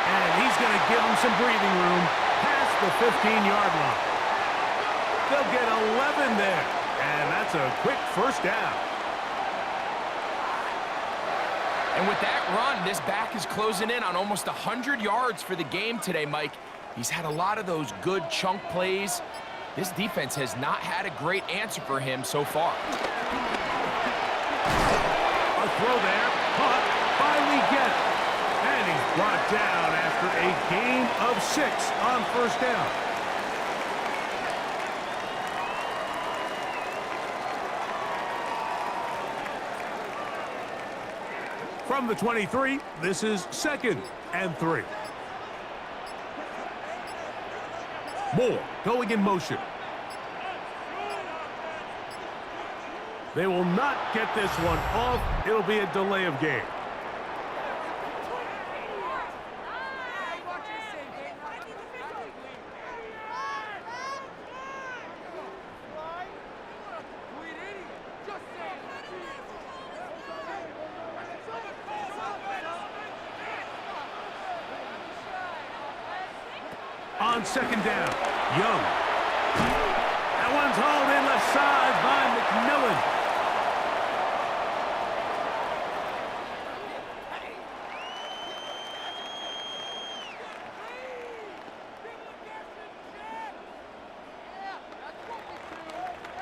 And he's going to give him some breathing room past the 15-yard line. They'll get 11 there. And that's a quick first down. And with that run, this back is closing in on almost 100 yards for the game today, Mike. He's had a lot of those good chunk plays. This defense has not had a great answer for him so far. A throw there, caught by Leggett. And he's brought down after a gain of 6 on first down. From the 23, this is 2nd and 3. Moore going in motion. They will not get this one off. It'll be a delay of game. On 2nd down, Young. That one's hauled in left side by McMillan.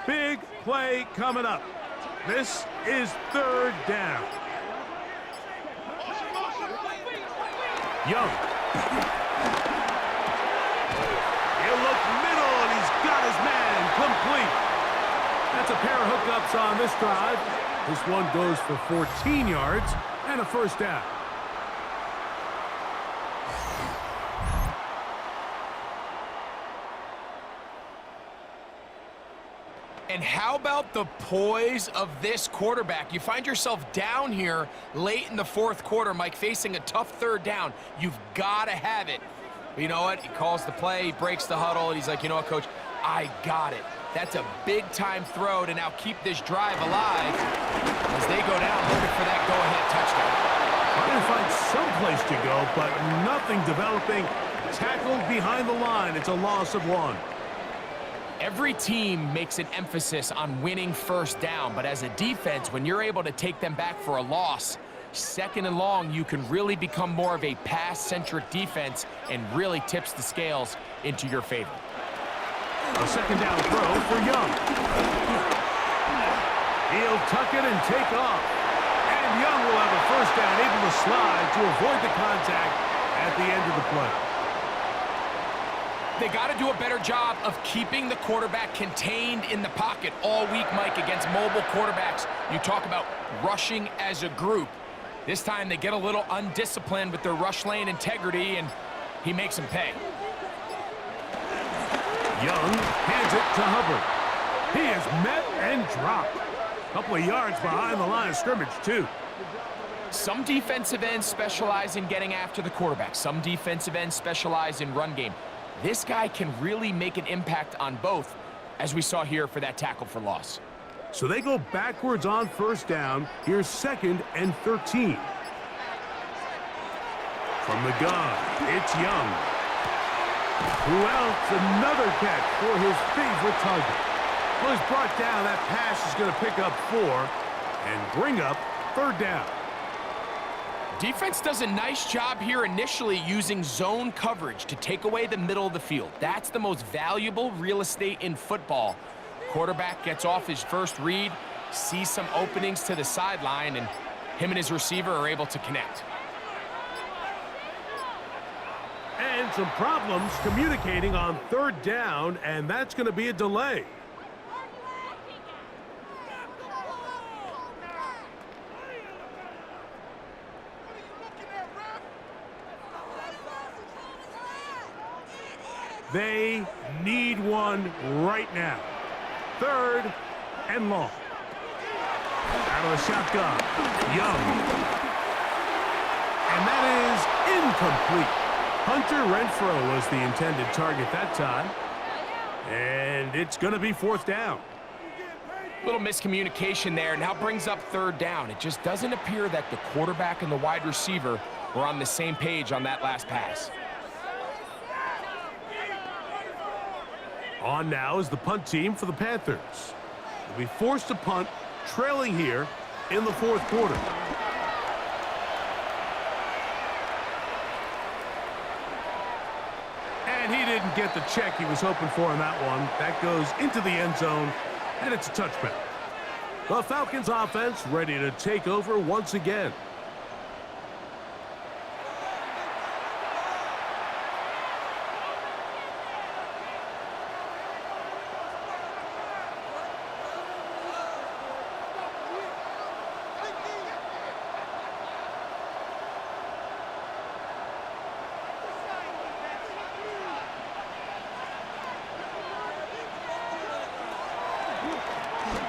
Big play coming up. This is 3rd down. Young. He'll look middle, and he's got his man complete. That's a pair of hookups on this drive. This one goes for 14 yards and a first down. And how about the poise of this quarterback? You find yourself down here late in the 4th quarter, Mike, facing a tough 3rd down. You've got to have it. But you know what? He calls the play, he breaks the huddle, and he's like, you know what, Coach? I got it. That's a big-time throw to now keep this drive alive as they go down looking for that go-ahead touchdown. Trying to find some place to go, but nothing developing. Tackled behind the line. It's a loss of 1. Every team makes an emphasis on winning first down, but as a defense, when you're able to take them back for a loss, 2nd and long, you can really become more of a pass-centric defense and really tips the scales into your favor. A 2nd down throw for Young. He'll tuck it and take off. And Young will have a first down, able to slide to avoid the contact at the end of the play. They got to do a better job of keeping the quarterback contained in the pocket all week, Mike, against mobile quarterbacks. You talk about rushing as a group. This time they get a little undisciplined with their rush lane integrity, and he makes them pay. Young hands it to Hubbard. He is met and dropped. A couple of yards behind the line of scrimmage, too. Some defensive ends specialize in getting after the quarterback. Some defensive ends specialize in run game. This guy can really make an impact on both, as we saw here for that tackle for loss. So they go backwards on first down. Here's 2nd and 13. From the gun, it's Young. Who else? Another catch for his favorite target. Well, he's brought down. That pass is going to pick up 4 and bring up 3rd down. Defense does a nice job here initially using zone coverage to take away the middle of the field. That's the most valuable real estate in football. Quarterback gets off his first read, sees some openings to the sideline, and him and his receiver are able to connect. And some problems communicating on 3rd down, and that's going to be a delay. They need one right now. 3rd and long. Out of the shotgun. Young. And that is incomplete. Hunter Renfrow was the intended target that time. And it's going to be 4th down. Little miscommunication there. Now brings up 3rd down. It just doesn't appear that the quarterback and the wide receiver were on the same page on that last pass. On now is the punt team for the Panthers. They'll be forced to punt, trailing here in the 4th quarter. And he didn't get the check he was hoping for in that one. That goes into the end zone, and it's a touchback. The Falcons offense ready to take over once again.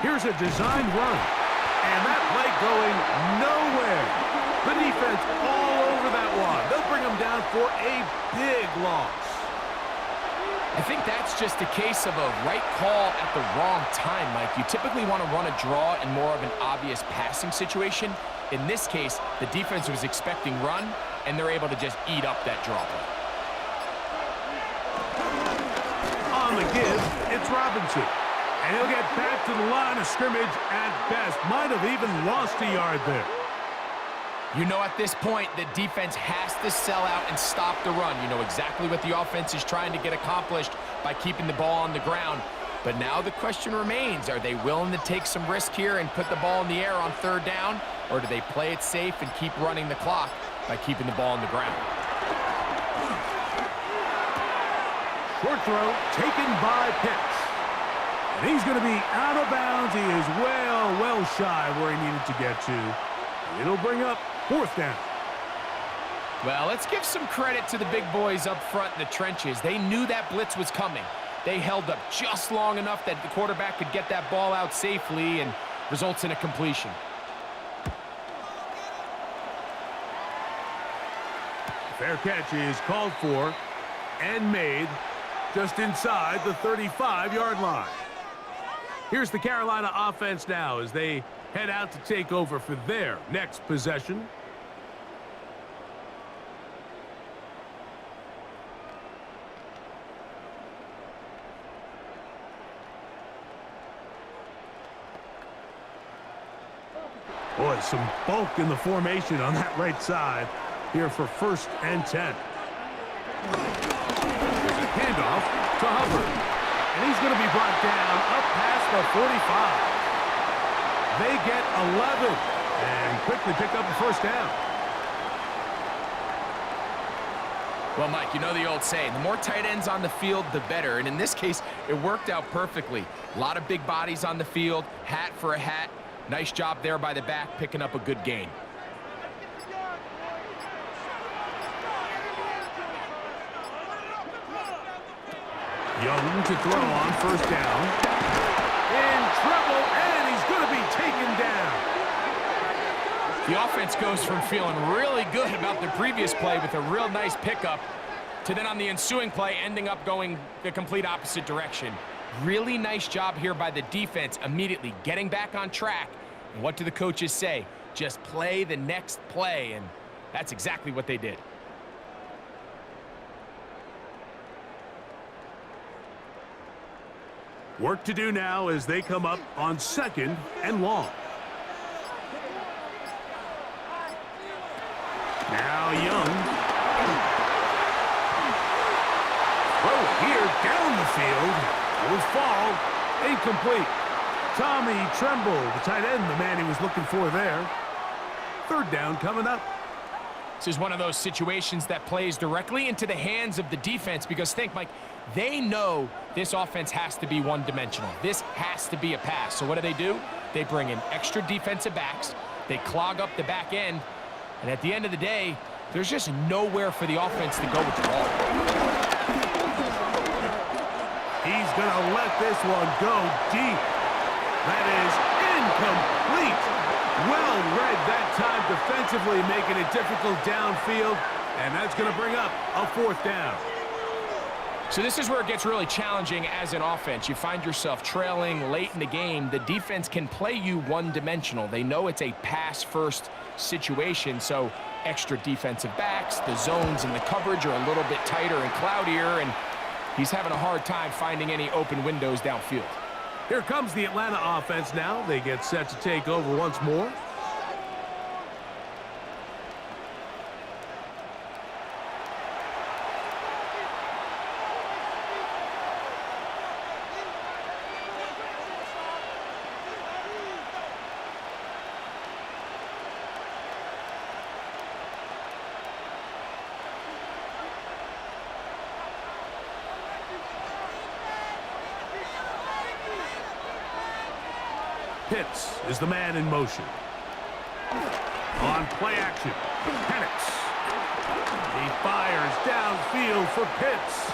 Here's a designed run, and that play going nowhere. The defense all over that one. They'll bring them down for a big loss. I think that's just a case of a right call at the wrong time, Mike. You typically want to run a draw in more of an obvious passing situation. In this case, the defense was expecting run, and they're able to just eat up that draw play. On the give, it's Robinson. And he'll get back to the line of scrimmage at best. Might have even lost a yard there. You know, at this point, the defense has to sell out and stop the run. You know exactly what the offense is trying to get accomplished by keeping the ball on the ground. But now the question remains, are they willing to take some risk here and put the ball in the air on 3rd down? Or do they play it safe and keep running the clock by keeping the ball on the ground? Short throw taken by Pitts. And he's going to be out of bounds. He is well shy of where he needed to get to. It'll bring up 4th down. Well, let's give some credit to the big boys up front in the trenches. They knew that blitz was coming. They held up just long enough that the quarterback could get that ball out safely and results in a completion. Fair catch is called for and made just inside the 35-yard line. Here's the Carolina offense now as they head out to take over for their next possession. Boy, some bulk in the formation on that right side here for 1st and 10. There's a handoff to Hubbard. And he's going to be brought down up past the 45. They get 11 and quickly pick up a 1st down. Well, Mike, you know the old saying, the more tight ends on the field, the better. And in this case, it worked out perfectly. A lot of big bodies on the field, hat for a hat. Nice job there by the back, picking up a good gain. Young to throw on 1st down. In trouble, and he's going to be taken down. The offense goes from feeling really good about the previous play with a real nice pickup to then on the ensuing play ending up going the complete opposite direction. Really nice job here by the defense immediately getting back on track. And what do the coaches say? Just play the next play, and that's exactly what they did. Work to do now as they come up on 2nd and long. Now Young. Throw here down the field. Will fall. Incomplete. Tommy Tremble, the tight end, the man he was looking for there. 3rd down coming up. This is one of those situations that plays directly into the hands of the defense because think, Mike, they know this offense has to be one-dimensional. This has to be a pass. So what do? They bring in extra defensive backs. They clog up the back end. And at the end of the day, there's just nowhere for the offense to go with the ball. He's going to let this one go deep. That is incomplete. Well read that time defensively, making it difficult downfield, and that's going to bring up a 4th down. So this is where it gets really challenging as an offense. You find yourself trailing late in the game. The defense can play you one-dimensional. They know it's a pass-first situation, so extra defensive backs, the zones and the coverage are a little bit tighter and cloudier, and he's having a hard time finding any open windows downfield. Here comes the Atlanta offense now. They get set to take over once more. Pitts is the man in motion. On play action, Penix. He fires downfield for Pitts.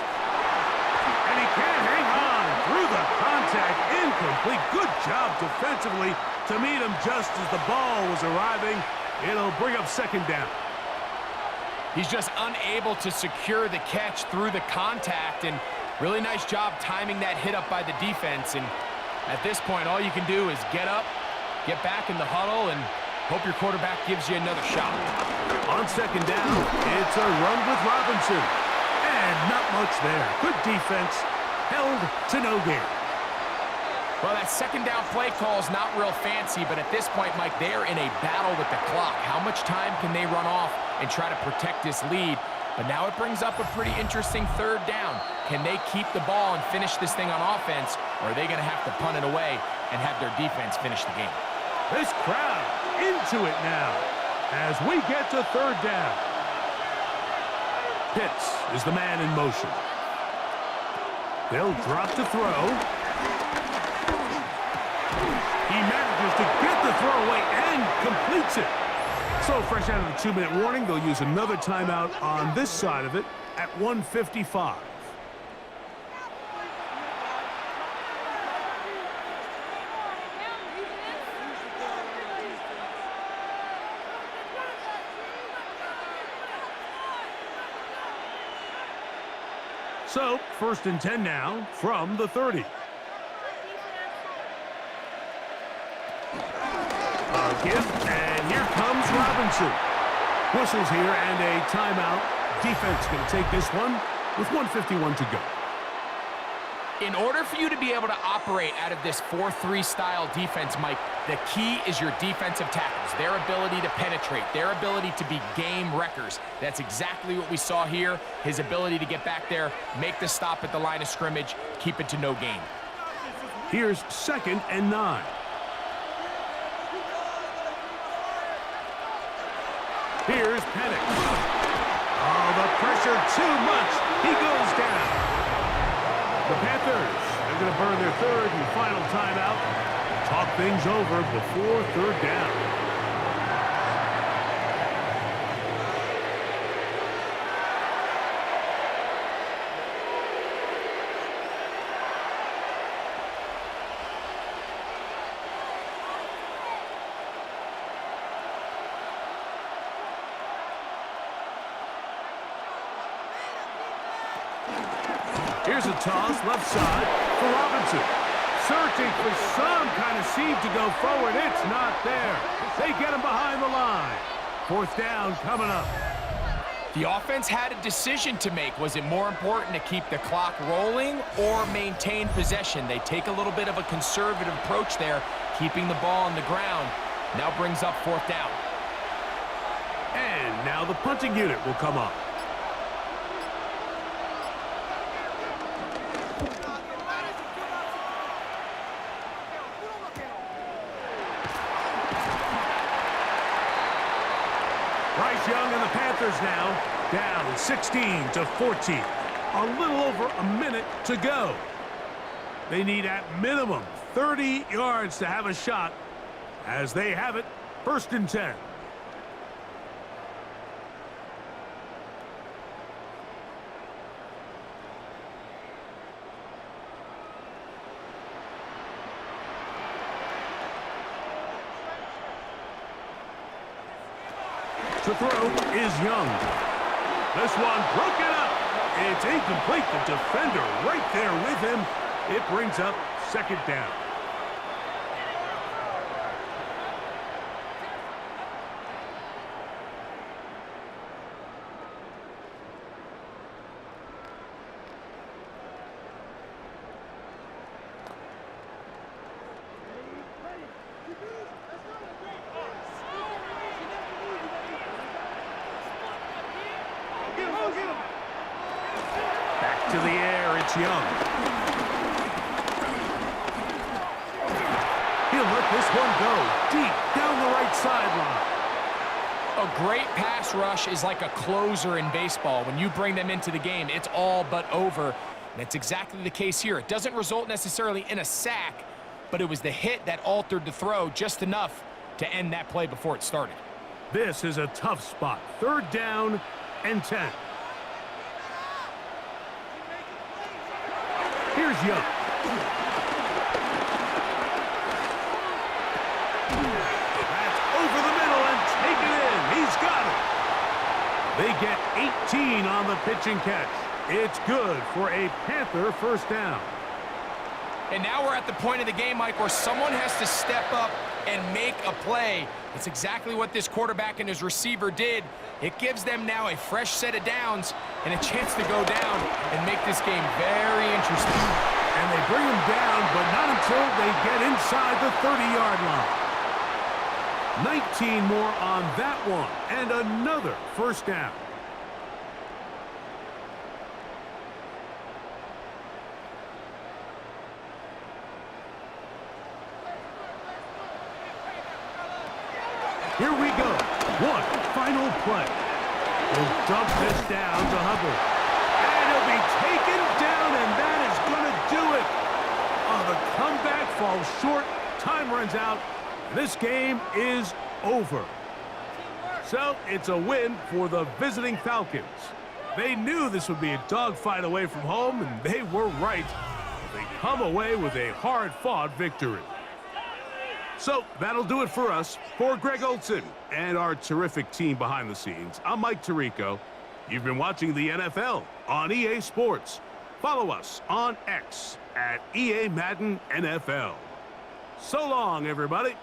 And he can't hang on through the contact. Incomplete. Good job defensively to meet him just as the ball was arriving. It'll bring up 2nd down. He's just unable to secure the catch through the contact, and really nice job timing that hit up by the defense. And at this point, all you can do is get up, get back in the huddle, and hope your quarterback gives you another shot. On 2nd down, it's a run with Robinson. And not much there. Good defense, held to no gain. Well, that 2nd down play call is not real fancy, but at this point, Mike, they're in a battle with the clock. How much time can they run off and try to protect this lead? But now it brings up a pretty interesting 3rd down. Can they keep the ball and finish this thing on offense, or are they going to have to punt it away and have their defense finish the game? This crowd into it now as we get to 3rd down. Pitts is the man in motion. They'll drop to throw. He manages to get the throw away and completes it. So fresh out of the 2-minute warning, they'll use another timeout on this side of it at 1:55. So 1st and 10 now from the 30. A give, and here comes Robinson. Whistles here and a timeout. Defense going to take this one with 1:51 to go. In order for you to be able to operate out of this 4-3 style defense, Mike, the key is your defensive tackles, their ability to penetrate, their ability to be game wreckers. That's exactly what we saw here, his ability to get back there, make the stop at the line of scrimmage, keep it to no gain. Here's 2nd and 9. Here's Penix. Oh, the pressure too much. He goes down. The Panthers, they're going to burn their 3rd and final timeout. Talk things over before 3rd down. Here's a toss, left side for Robinson. Searching for some kind of seed to go forward. It's not there. They get him behind the line. 4th down coming up. The offense had a decision to make. Was it more important to keep the clock rolling or maintain possession? They take a little bit of a conservative approach there, keeping the ball on the ground. Now brings up 4th down. And now the punting unit will come up. Bryce Young and the Panthers now down 16-14. A little over a minute to go. They need at minimum 30 yards to have a shot. As they have it, 1st and 10. To throw is Young. This one broken up. It's incomplete. The defender right there with him. It brings up second down. Back to the air, it's Young. He'll let this one go deep down the right sideline. A great pass rush is like a closer in baseball. When you bring them into the game, it's all but over. And that's exactly the case here. It doesn't result necessarily in a sack, but it was the hit that altered the throw just enough to end that play before it started. This is a tough spot. Third down and 10. Here's Young. That's over the middle and taken in. He's got it. They get 18 on the pitch and catch. It's good for a Panther first down. And now we're at the point of the game, Mike, where someone has to step up and make a play. It's exactly what this quarterback and his receiver did. It gives them now a fresh set of downs and a chance to go down and make this game very interesting. And they bring him down, but not until they get inside the 30-yard line. 19 more on that one, and another first down. Here we go. One final play. We'll dump this down to Hubbard. And he'll be taken down, and that is going to do it. Oh, the comeback falls short. Time runs out. This game is over. So it's a win for the visiting Falcons. They knew this would be a dogfight away from home, and they were right. They come away with a hard-fought victory. So that'll do it for us. For Greg Olson and our terrific team behind the scenes, I'm Mike Tirico. You've been watching the NFL on EA Sports. Follow us on X at EA Madden NFL. So long, everybody.